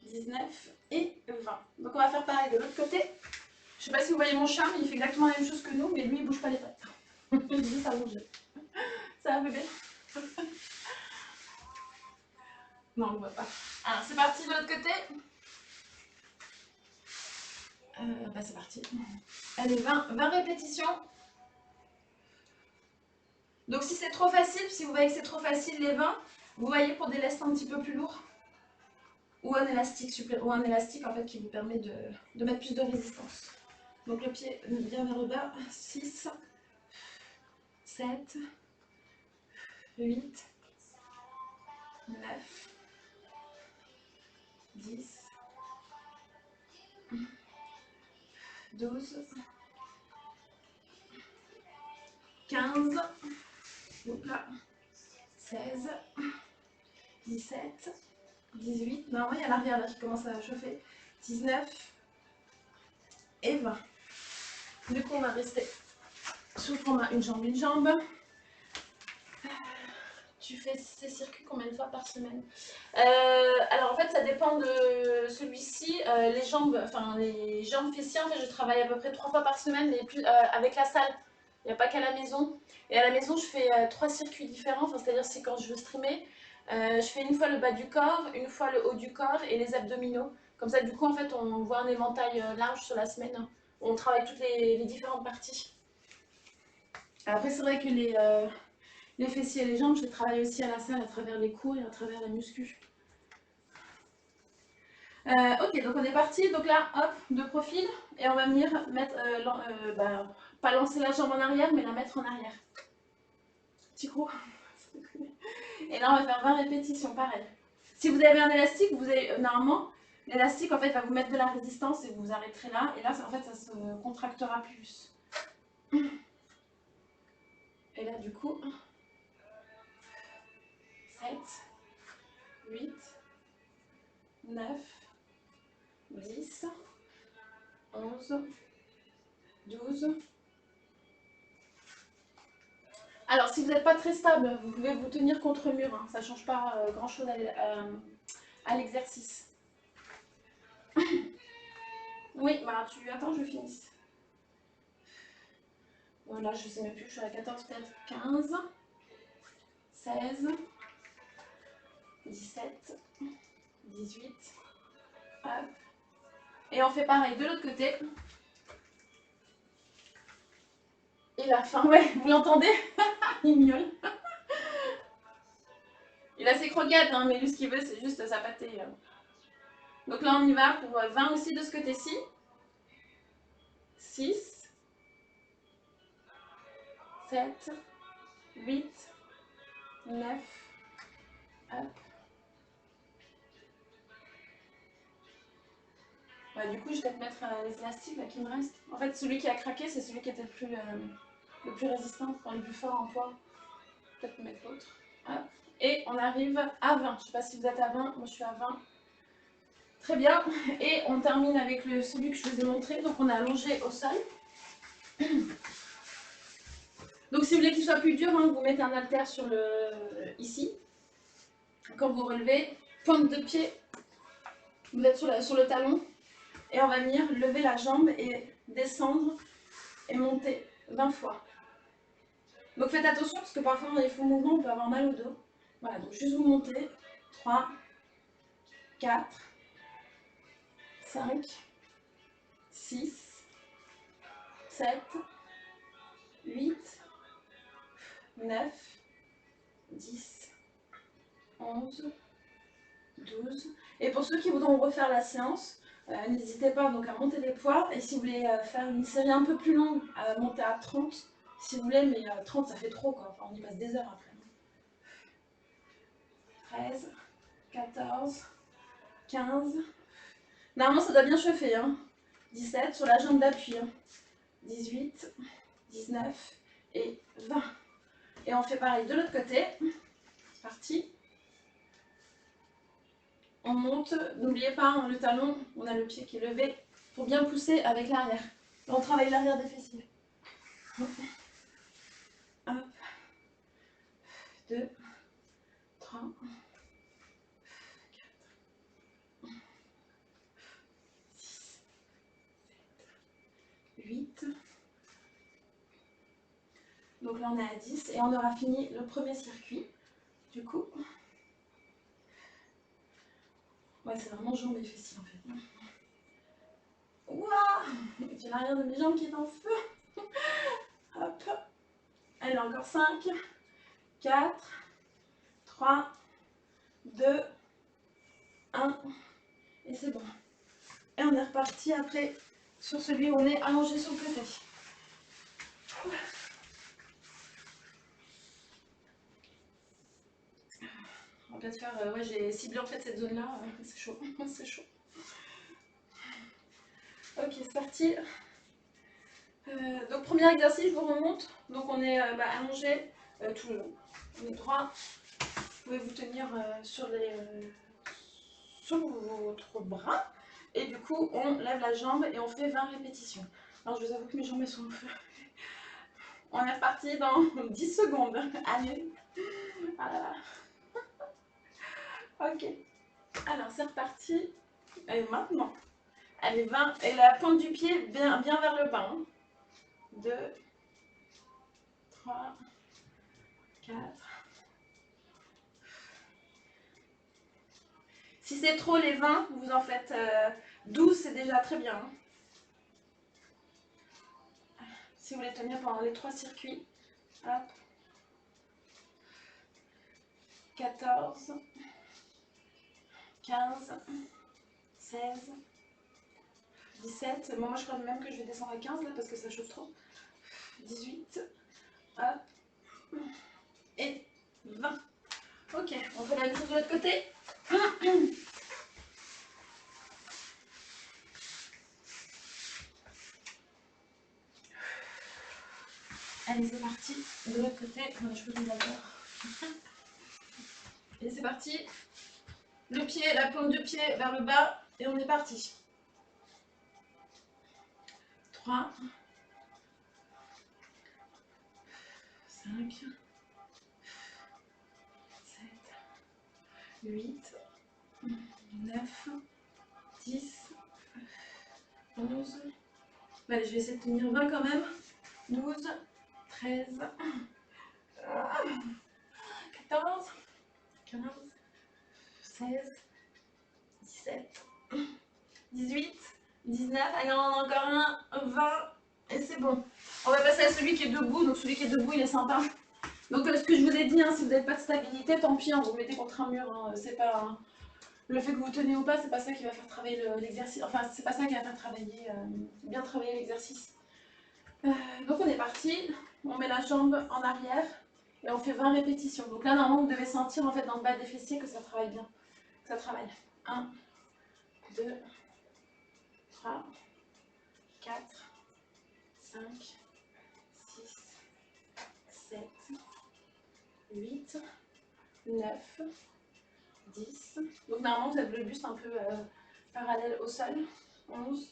19 et 20. Donc on va faire pareil de l'autre côté. Je sais pas si vous voyez mon chat, mais il fait exactement la même chose que nous, mais lui il bouge pas les pattes. Il dit ça bouge. Ça va bébé? Non, on ne voit pas. Alors c'est parti de l'autre côté. C'est parti. Allez, 20 répétitions. Donc si c'est trop facile, si vous voyez que c'est trop facile les 20, vous voyez pour des lestes un petit peu plus lourds. Ou un élastique en fait qui vous permet de mettre plus de résistance. Donc le pied bien vers le bas. 6, 7, 8, 9, 10, 12, 15, donc là, 16, 17, 18, non, il y a l'arrière là qui commence à chauffer. 19 et 20. Du coup, on va rester sur le format une jambe. Tu fais ces circuits combien de fois par semaine? Alors en fait, ça dépend de celui-ci. Les jambes fessiers, en fait, je travaille à peu près 3 fois par semaine, mais plus avec la salle. Il n'y a pas qu'à la maison. Et à la maison, je fais 3 circuits différents. Enfin, c'est-à-dire, c'est quand je veux streamer. Je fais une fois le bas du corps, une fois le haut du corps et les abdominaux. Comme ça, du coup, en fait, on voit un éventail large sur la semaine. On travaille toutes les différentes parties. Après, c'est vrai que les fessiers et les jambes, je les travaille aussi à la salle à travers les cours et à travers la muscu. Ok, donc on est parti. Donc là, hop, de profil. Et on va venir mettre, pas lancer la jambe en arrière, mais la mettre en arrière. Petit coup. Et là, on va faire 20 répétitions, pareil. Si vous avez un élastique, vous avez normalement, l'élastique en fait va vous mettre de la résistance et vous vous arrêterez là. Et là, en fait, ça se contractera plus. Et là, du coup, 7, 8, 9, 10, 11, 12. Alors, si vous n'êtes pas très stable, vous pouvez vous tenir contre le mur. Hein. Ça ne change pas grand-chose à l'exercice. Oui, bah tu attends, je finisse. Voilà, je ne sais même plus, je suis à 14, peut-être 15, 16, 17, 18. Hop. Et on fait pareil de l'autre côté. Et la fin, ouais, vous l'entendez? Il miaule. Il a ses croquettes, hein, mais lui, ce qu'il veut, c'est juste sa pâtée. Donc là, on y va pour 20 aussi de ce côté-ci. 6, 7, 8, 9, hop. Bah, du coup, je vais peut-être mettre les élastiques là qui me restent. En fait, celui qui a craqué, c'est celui qui était le plus résistant, enfin, le plus fort en poids. Peut-être mettre l'autre. Et on arrive à 20. Je ne sais pas si vous êtes à 20, moi je suis à 20. Très bien. Et on termine avec celui que je vous ai montré. Donc on est allongé au sol. Donc si vous voulez qu'il soit plus dur, hein, vous mettez un haltère sur ici. Quand vous relevez, pointe de pied, vous êtes sur le talon. Et on va venir lever la jambe et descendre et monter 20 fois. Donc faites attention parce que parfois dans les faux mouvements on peut avoir mal au dos. Voilà, donc juste vous montez. 3, 4, 5, 6, 7, 8, 9, 10, 11, 12. Et pour ceux qui voudront refaire la séance, n'hésitez pas donc à monter les poids. Et si vous voulez faire une série un peu plus longue, à monter à 30, si vous voulez, mais 30 ça fait trop quoi. Enfin, on y passe des heures après. 13, 14, 15. Normalement ça doit bien chauffer. Hein. 17 sur la jambe d'appui. Hein. 18, 19 et 20. Et on fait pareil de l'autre côté. C'est parti. On monte, n'oubliez pas hein, le talon, on a le pied qui est levé pour bien pousser avec l'arrière. On travaille l'arrière des fessiers. Hop. 2, 3, 4, 6, 7, 8. Donc là on est à 10 et on aura fini le premier circuit. Du coup, ouais c'est vraiment jambes et fessiers en fait. Ouah, j'ai l'arrière de mes jambes qui est en feu. Hop. Allez, encore 5, 4, 3, 2, 1. Et c'est bon. Et on est reparti après sur celui où on est allongé sur le côté. On va peut-être faire... ouais, j'ai ciblé en fait cette zone-là. C'est chaud. C'est chaud. Ok, c'est parti. Donc premier exercice, je vous remonte. Donc on est allongé tout le long. On est droit. Vous pouvez vous tenir sur sur votre bras. Et du coup, on lève la jambe et on fait 20 répétitions. Alors, je vous avoue que mes jambes elles sont au feu. On est reparti dans 10 secondes. Allez. Ah là là. Ok. Alors, c'est reparti. Et maintenant, allez, 20. Et la pointe du pied bien vers le bas. 2, 3, 4. Si c'est trop les 20, vous en faites 12, c'est déjà très bien. Si vous voulez tenir pendant les 3 circuits. Hop. 14, 15, 16, 17. Bon, moi, je crois même que je vais descendre à 15 là parce que ça chauffe trop. 18. Hop. Et 20. Ok, on fait la même chose de l'autre côté. Allez, c'est parti. De l'autre côté, je peux vous avoir. Et c'est parti. Le pied, la paume de pied vers le bas. Et on est parti. 3, 5, 7, 8, 9, 10, 11. Allez, je vais essayer de tenir 20 quand même. 12, 13, 14, 15, 16, 17, 18, 19. Allez, on en a encore un, 20. Et c'est bon. On va passer à celui qui est debout. Donc celui qui est debout, il est sympa. Donc ce que je vous ai dit, hein, si vous n'avez pas de stabilité, tant pis, hein, vous mettez contre un mur. Hein, c'est pas le fait que vous tenez ou pas, c'est pas ça qui va faire travailler l'exercice. Enfin, c'est pas ça qui va faire travailler bien travailler l'exercice. Donc on est parti. On met la jambe en arrière et on fait 20 répétitions. Donc là, normalement, vous devez sentir en fait dans le bas des fessiers que ça travaille bien. Que ça travaille. 1, 2, 3, 4, 5, 6, 7, 8, 9, 10. Donc normalement vous avez le buste un peu parallèle au sol. 11,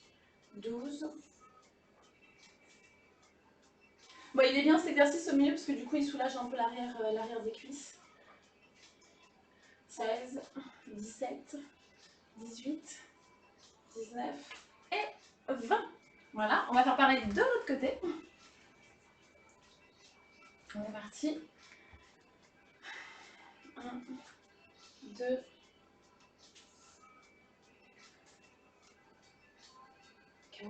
12. Bon, il est bien cet exercice au milieu parce que du coup il soulage un peu l'arrière des cuisses. 16, 17, 18, 19 et 20. Voilà, on va faire pareil de l'autre côté. On est parti. 1, 2, 4,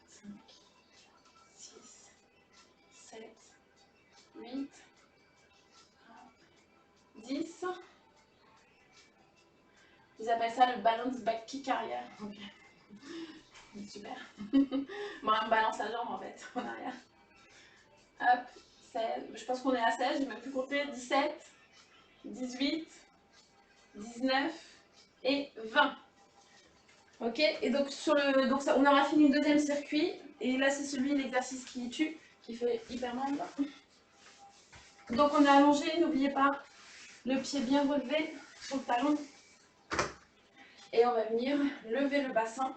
5, 6, 7, 8, 10. Ils appellent ça le balance back kick arrière. Okay. Super. Bon, on balance la jambe en fait, en arrière. Hop, 16. Je pense qu'on est à 16, j'ai même plus compté. 17, 18, 19 et 20. Ok, et donc, donc ça, on aura fini le deuxième circuit. Et là, c'est celui, l'exercice qui tue, qui fait hyper mal. Donc, on est allongé, n'oubliez pas le pied bien relevé sur le talon. Et on va venir lever le bassin,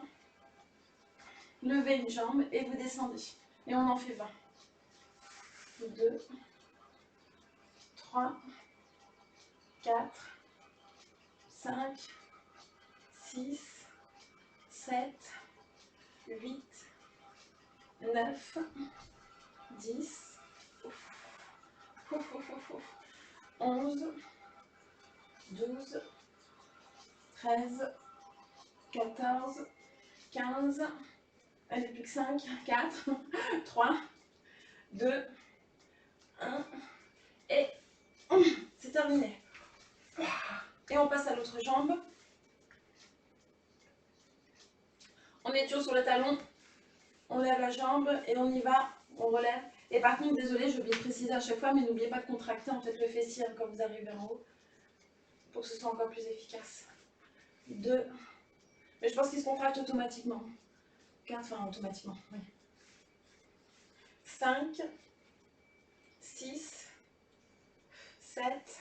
lever une jambe et vous descendez. Et on en fait 20. 2, 3, 4, 5, 6, 7, 8, 9, 10, 11, 12, 13, 14, 15, allez, plus que 5, 4, 3, 2, 1, et c'est terminé. Et on passe à l'autre jambe. On est toujours sur le talon, on lève la jambe et on y va, on relève. Et par contre, désolé, je vais bien préciser à chaque fois, mais n'oubliez pas de contracter en fait le fessier quand vous arrivez en haut, pour que ce soit encore plus efficace. 2, mais je pense qu'il se contracte automatiquement. 4, enfin automatiquement, oui. 5, 6, 7,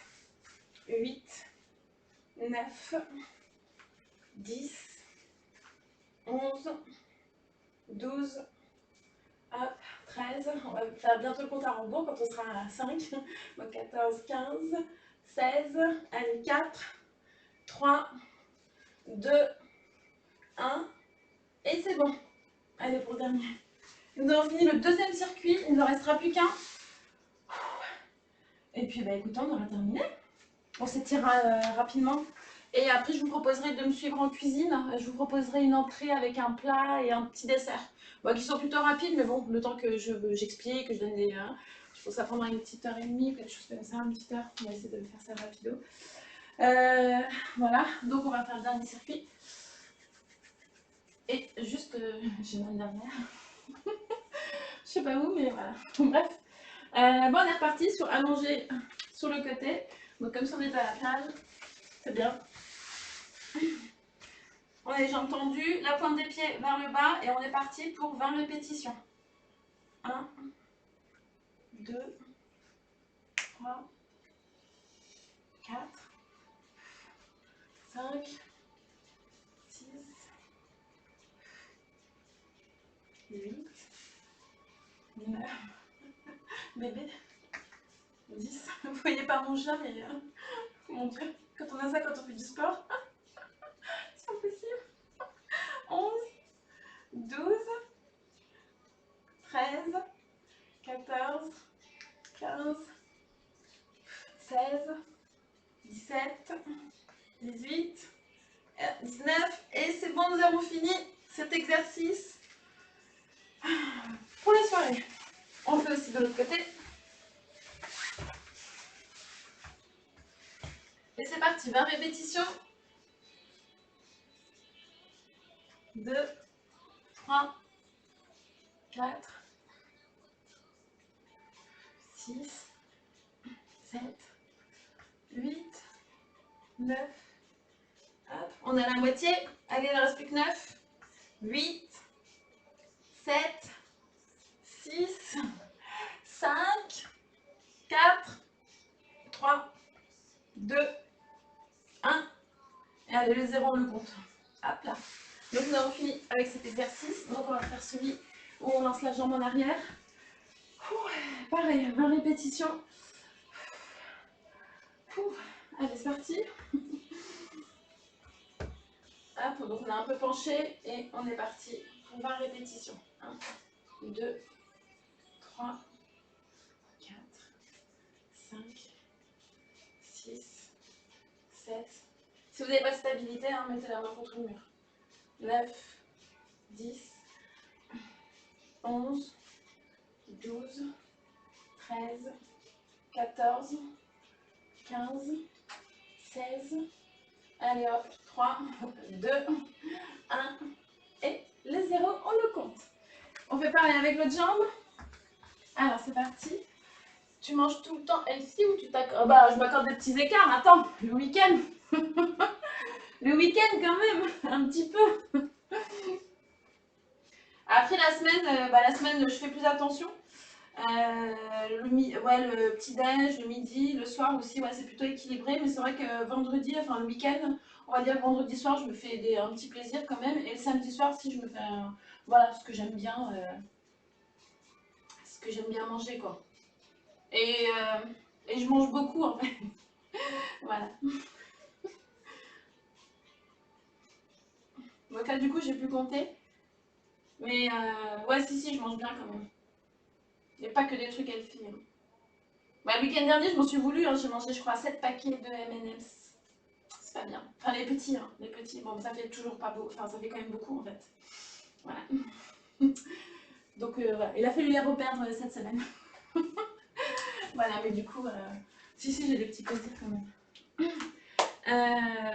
8, 9, 10, 11, 12, hop, 13. On va faire bientôt le compte à rebours quand on sera à 5. Donc 14, 15, 16. Allez, 4, 3, 2, 1. Et c'est bon. Allez, pour le dernier. Nous avons fini le deuxième circuit. Il ne restera plus qu'un. Et puis, bah, écoutez, on aura terminé. On s'étirera rapidement. Et après, je vous proposerai de me suivre en cuisine. Je vous proposerai une entrée avec un plat et un petit dessert. Bon, qui sont plutôt rapides, mais bon, le temps que j'explique, que je donne des... je pense que ça prendra une petite heure et demie, quelque chose comme ça, une petite heure. On va essayer de faire ça rapido. Voilà, donc on va faire le dernier circuit. Et juste, j'ai une dernière. Je sais pas où, mais voilà. Bref. Bon, on est reparti sur allonger sur le côté. Donc comme si on était à la plage, c'est bien. On a les jambes tendues, la pointe des pieds vers le bas et on est parti pour 20 répétitions. 1, 2, 3, 4, 5, 6, 8, 9, bébé, 10. Vous voyez pas mon chat, mais mon Dieu, quand on a ça, quand on fait du sport, c'est pas possible. 11, 12, 13, 14, 15, 16, 17, 18, 19. Et c'est bon, nous avons fini cet exercice pour la soirée. On le fait aussi de l'autre côté. Et c'est parti, 20 répétitions. 2, 3, 4, 6, 7, 8, 9. Hop, on a la moitié. Allez, il ne reste plus que 9. 8, 7, 6, 5, 4, 3, 2, 1. Et allez, le 0, on le compte. Hop là. Donc nous avons fini avec cet exercice. Donc on va faire celui où on lance la jambe en arrière. Pareil, 20 répétitions. Allez, c'est parti. Hop, donc on a un peu penché et on est parti pour 20 répétitions. 1, 2, 3, 4, 5, 6, 7. Si vous n'avez pas de stabilité, mettez la main contre le mur. 9, 10, 11, 12, 13, 14, 15, 16. Allez hop, 3, 2, 1. Et le 0, on le compte. On fait pareil avec l'autre jambe. Alors c'est parti. Tu manges tout le temps ici ou tu t'accordes? Oh bah je m'accorde des petits écarts, attends, le week-end. Le week-end quand même, un petit peu. Après la semaine je fais plus attention. Le petit-déj, le midi, le soir aussi, ouais, c'est plutôt équilibré. Mais c'est vrai que vendredi, enfin le week-end, on va dire que vendredi soir, je me fais un petit plaisir quand même. Et le samedi soir, si je me fais voilà, ce que j'aime bien manger, quoi. Et je mange beaucoup, en fait. Voilà. Donc là, du coup, j'ai pu compter. Mais ouais, si, je mange bien quand même. Il n'y a pas que des trucs healthy. Bah, le week-end dernier, je m'en suis voulu. J'ai mangé, je crois, 7 paquets de M&M's. C'est pas bien. Enfin, les petits, les petits. Bon, ça fait toujours pas beau. Enfin, ça fait quand même beaucoup, en fait. Voilà. Donc, voilà. Il a fallu les reperdre cette semaine. Voilà, mais du coup, si, j'ai des petits plaisirs quand même.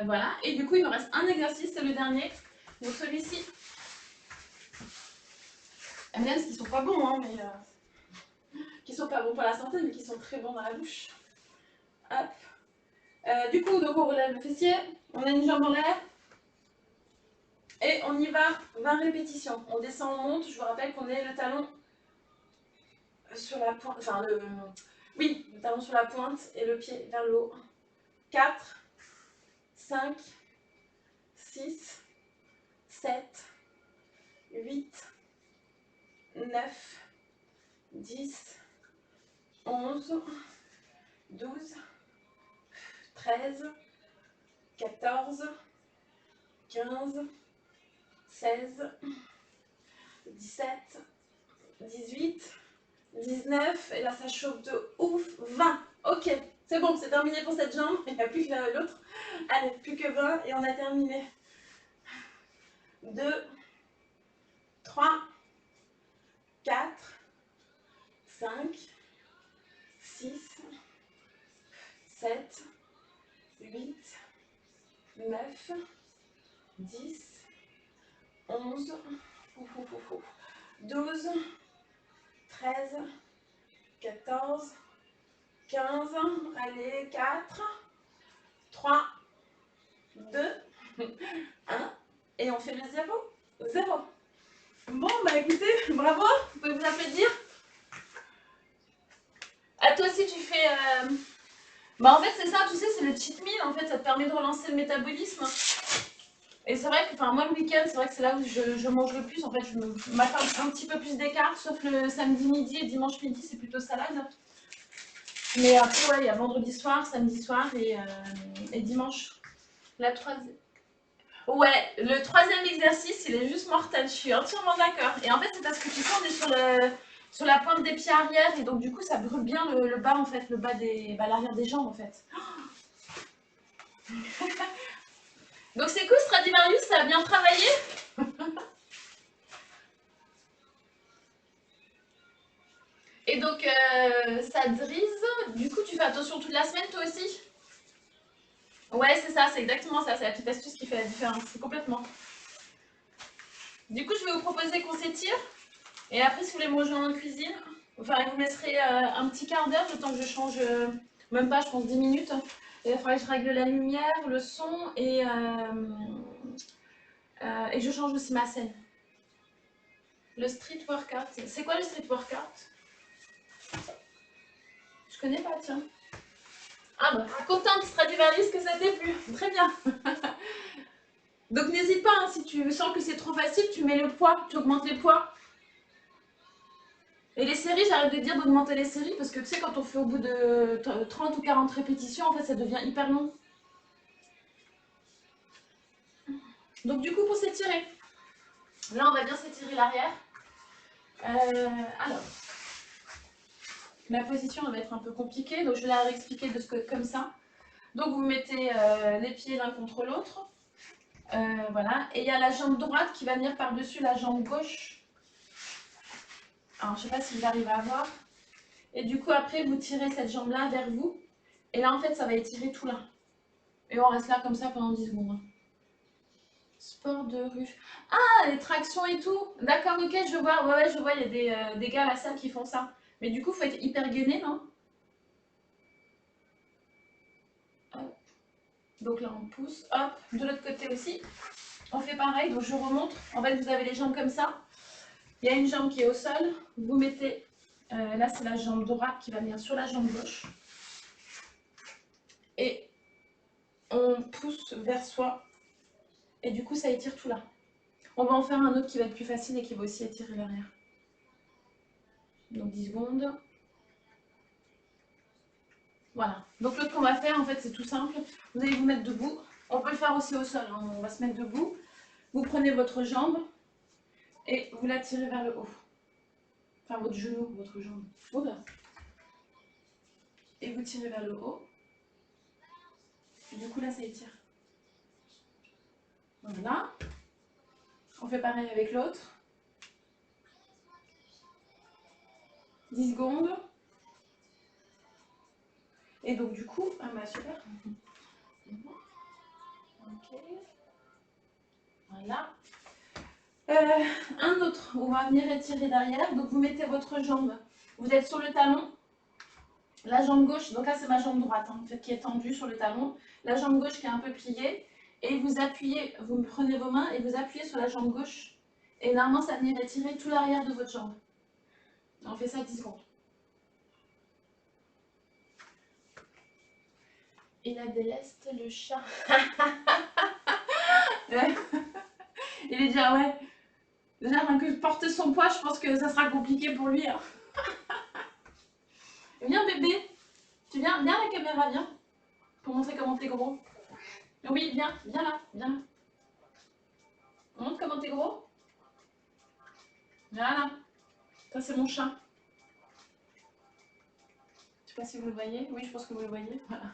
Voilà. Et du coup, il me reste un exercice, c'est le dernier. Donc, celui-ci. M&M's qui sont pas bons, mais... qui sont pas bons pour la santé, mais qui sont très bons dans la bouche. Hop. Du coup, donc on relève le fessier, on a une jambe en l'air, et on y va, 20 répétitions. On descend, on monte, je vous rappelle qu'on est le talon sur la pointe, enfin le talon sur la pointe et le pied vers le haut. 4, 5, 6, 7, 8, 9, 10, 11, 12, 13, 14, 15, 16, 17, 18, 19, et là ça chauffe de ouf, 20. Ok, c'est bon, c'est terminé pour cette jambe, il n'y a plus que l'autre. Allez, plus que 20 et on a terminé. 2, 3, 4, 5, 6, 7, 8, 9, 10, 11, 12, 13, 14, 15, allez, 4, 3, 2, 1, et on fait le 0, 0. Bon, bah écoutez, bravo, vous pouvez vous applaudir. À toi aussi, tu fais... Bah en fait, c'est ça, tu sais, c'est le cheat meal, en fait, ça te permet de relancer le métabolisme. Et c'est vrai que, enfin, moi, le week-end, c'est vrai que c'est là où je mange le plus. En fait, je m'accorde un petit peu plus d'écart, sauf le samedi midi et dimanche midi, c'est plutôt salade. Mais après, ouais, il y a vendredi soir, samedi soir et dimanche. La troisième. Ouais, le troisième exercice, il est juste mortel, je suis entièrement d'accord. Et en fait, c'est parce que tu sais, on est sur la pointe des pieds arrière, et donc du coup, ça brûle bien le bas, en fait, le bas des, l'arrière des jambes, en fait. Donc c'est cool, Stradivarius, ça a bien travaillé. Et donc, ça grise. Du coup, tu fais attention toute la semaine, toi aussi? Ouais, c'est ça, c'est exactement ça. C'est la petite astuce qui fait la différence. C'est complètement. Du coup, je vais vous proposer qu'on s'étire. Et après, si vous voulez me rejoindre en cuisine, enfin, vous me laisserez un petit quart d'heure, le temps que je change, même pas, je pense 10 minutes. Et il faudra que je règle la lumière, le son et je change aussi ma scène. Le street workout. C'est quoi le street workout? Je connais pas, tiens. Ah bah, contente Stradivarius que ça t'ait plu. Très bien. Donc n'hésite pas, hein, si tu sens que c'est trop facile, tu mets le poids, tu augmentes les poids. Et les séries, j'arrête de dire d'augmenter les séries parce que tu sais, quand on fait au bout de 30 ou 40 répétitions, en fait, ça devient hyper long. Donc du coup, pour s'étirer, là, on va bien s'étirer l'arrière. Alors, la position elle va être un peu compliquée, donc je vais la réexpliquer comme ça. Donc vous mettez les pieds l'un contre l'autre. Voilà, et il y a la jambe droite qui va venir par-dessus la jambe gauche. Alors, je ne sais pas si vous arrivez à voir. Et du coup, après, vous tirez cette jambe-là vers vous. Et là, en fait, ça va étirer tout là. Et on reste là comme ça pendant 10 secondes. Sport de rue. Ah, les tractions et tout. D'accord, ok, je vois. Ouais, je vois, il y a des gars à la salle qui font ça. Mais du coup, il faut être hyper gainé, non? Hop. Donc là, on pousse. Hop, de l'autre côté aussi. On fait pareil, donc je remonte. En fait, vous avez les jambes comme ça. Il y a une jambe qui est au sol. Vous mettez... là, c'est la jambe droite qui va venir sur la jambe gauche. Et on pousse vers soi. Et du coup, ça étire tout là. On va en faire un autre qui va être plus facile et qui va aussi étirer l'arrière. Donc 10 secondes. Voilà. Donc l'autre qu'on va faire, en fait, c'est tout simple. Vous allez vous mettre debout. On peut le faire aussi au sol. Hein. On va se mettre debout. Vous prenez votre jambe et vous la tirez vers le haut. Enfin, votre genou, votre jambe. Oula. Et vous tirez vers le haut. Et du coup, là, ça étire. Voilà. On fait pareil avec l'autre. 10 secondes. Et donc, du coup, ah bah super. Ok. Voilà. Un autre, on va venir étirer derrière. Donc, vous mettez votre jambe. Vous êtes sur le talon. La jambe gauche, donc là, c'est ma jambe droite, hein, en fait, qui est tendue sur le talon. La jambe gauche qui est un peu pliée. Et vous appuyez, vous prenez vos mains et vous appuyez sur la jambe gauche. Et normalement, ça va venir étirer tout l'arrière de votre jambe. On fait ça 10 secondes. Et la délaisse le chat. Ouais. Il est déjà, ouais. Déjà, rien que porter son poids, je pense que ça sera compliqué pour lui. Hein. Viens, bébé. Tu viens, viens à la caméra, viens. Pour montrer comment t'es gros. Oui, viens, viens là, viens là. Montre comment t'es gros. Voilà. Ça, c'est mon chat. Je sais pas si vous le voyez. Oui, je pense que vous le voyez. Voilà.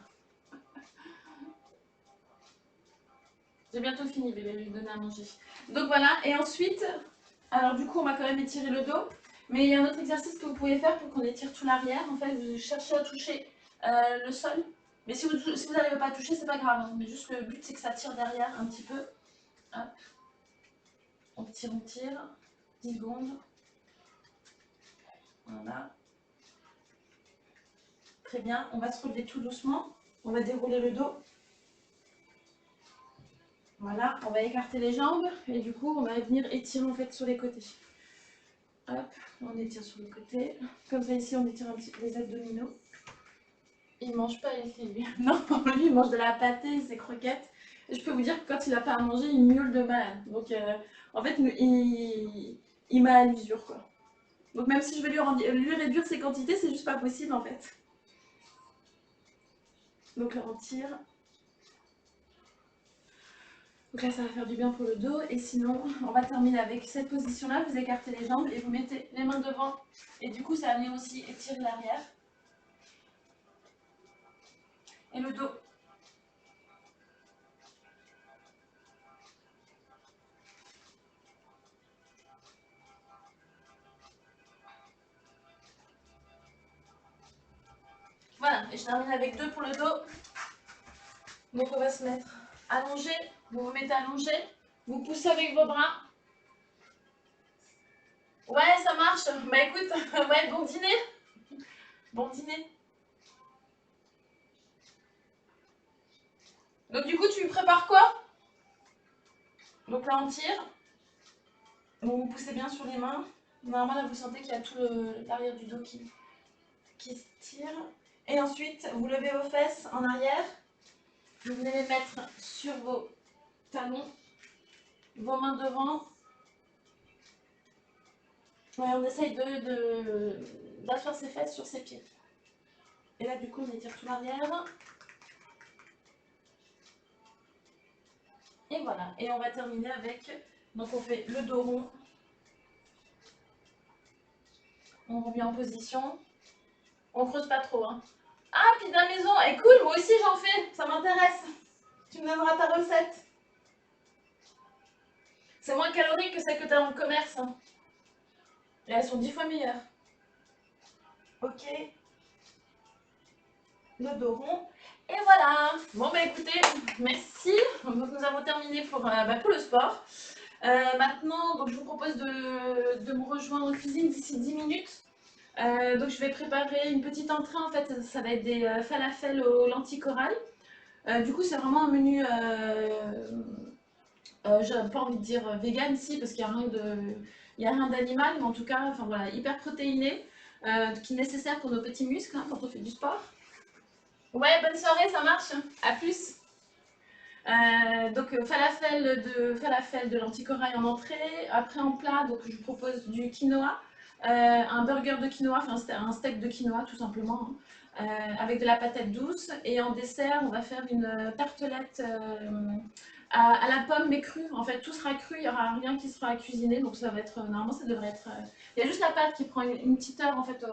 J'ai bientôt fini, bébé, je vais lui donner à manger. Donc voilà, et ensuite, alors du coup, on va quand même étirer le dos. Mais il y a un autre exercice que vous pouvez faire pour qu'on étire tout l'arrière. En fait, vous cherchez à toucher le sol. Mais si vous n'arrivez pas à toucher, c'est pas grave. Hein. Mais juste le but, c'est que ça tire derrière un petit peu. Hop. On tire, on tire. 10 secondes. Voilà. Très bien. On va se relever tout doucement. On va dérouler le dos. Voilà. On va écarter les jambes. Et du coup, on va venir étirer en fait sur les côtés. Hop. On étire sur les côtés. Comme ça, ici, on étire un petit peu les abdominaux. Il mange pas ici, lui. Non, lui, il mange de la pâtée, ses croquettes. Et je peux vous dire que quand il n'a pas à manger, il miaule de malade. Donc, en fait, il m'a à l'usure, quoi. Donc, même si je veux lui réduire ses quantités, c'est juste pas possible, en fait. Donc, là, on tire. Donc là, ça va faire du bien pour le dos. Et sinon, on va terminer avec cette position-là. Vous écartez les jambes et vous mettez les mains devant. Et du coup, ça va venir aussi étirer l'arrière. Et le dos. Voilà, et je termine avec 2 pour le dos. Donc on va se mettre allongé, vous vous mettez allongé, vous poussez avec vos bras. Ouais, ça marche. Bah écoute, ouais, bon dîner. Bon dîner. Donc du coup, tu prépares quoi? Donc là, on tire. Bon, vous poussez bien sur les mains. Normalement, là, vous sentez qu'il y a tout l'arrière du dos qui se tire. Et ensuite, vous levez vos fesses en arrière. Vous venez les mettre sur vos talons, vos mains devant. Ouais, on essaye d'asseoir ses fesses sur ses pieds. Et là, du coup, on étire tout l'arrière. Et voilà. Et on va terminer avec... Donc, on fait le dos rond. On remet en position. On creuse pas trop. Hein. Ah, pizza maison. Eh, cool, moi aussi, j'en fais. Ça m'intéresse. Tu me donneras ta recette. C'est moins calorique que celle que tu as dans le commerce. Hein. Et elles sont 10 fois meilleures. Ok. Le dos rond. Et voilà. Bon, bah écoutez, merci. Donc, nous avons terminé pour le sport. Maintenant, donc, je vous propose de me rejoindre en cuisine d'ici 10 minutes. Donc, je vais préparer une petite entrée. En fait, ça va être des falafels aux lentilles corail. Du coup, c'est vraiment un menu, j'ai pas envie de dire vegan, si, parce qu'il n'y a rien d'animal, mais en tout cas, enfin, voilà, hyper protéiné, qui est nécessaire pour nos petits muscles hein, quand on fait du sport. Ouais, bonne soirée, ça marche. À plus. Donc falafel de lentilles corail en entrée. Après en plat, donc je vous propose du quinoa, un burger de quinoa, enfin un steak de quinoa tout simplement, hein, avec de la patate douce. Et en dessert, on va faire une tartelette à la pomme mais crue. En fait, tout sera cru, il n'y aura rien qui sera cuisiné, donc ça va être normalement ça devrait être. Il y a juste la pâte qui prend une petite heure en fait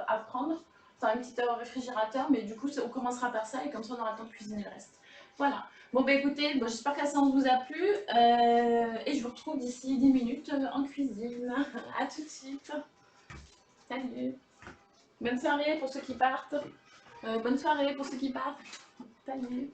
à prendre, enfin une petite heure au réfrigérateur, mais du coup on commencera par ça et comme ça on aura le temps de cuisiner le reste. Voilà. Bon bah écoutez, bon, j'espère que la séance vous a plu et je vous retrouve d'ici 10 minutes en cuisine. A tout de suite. Salut. Bonne soirée pour ceux qui partent. Bonne soirée pour ceux qui partent. Salut.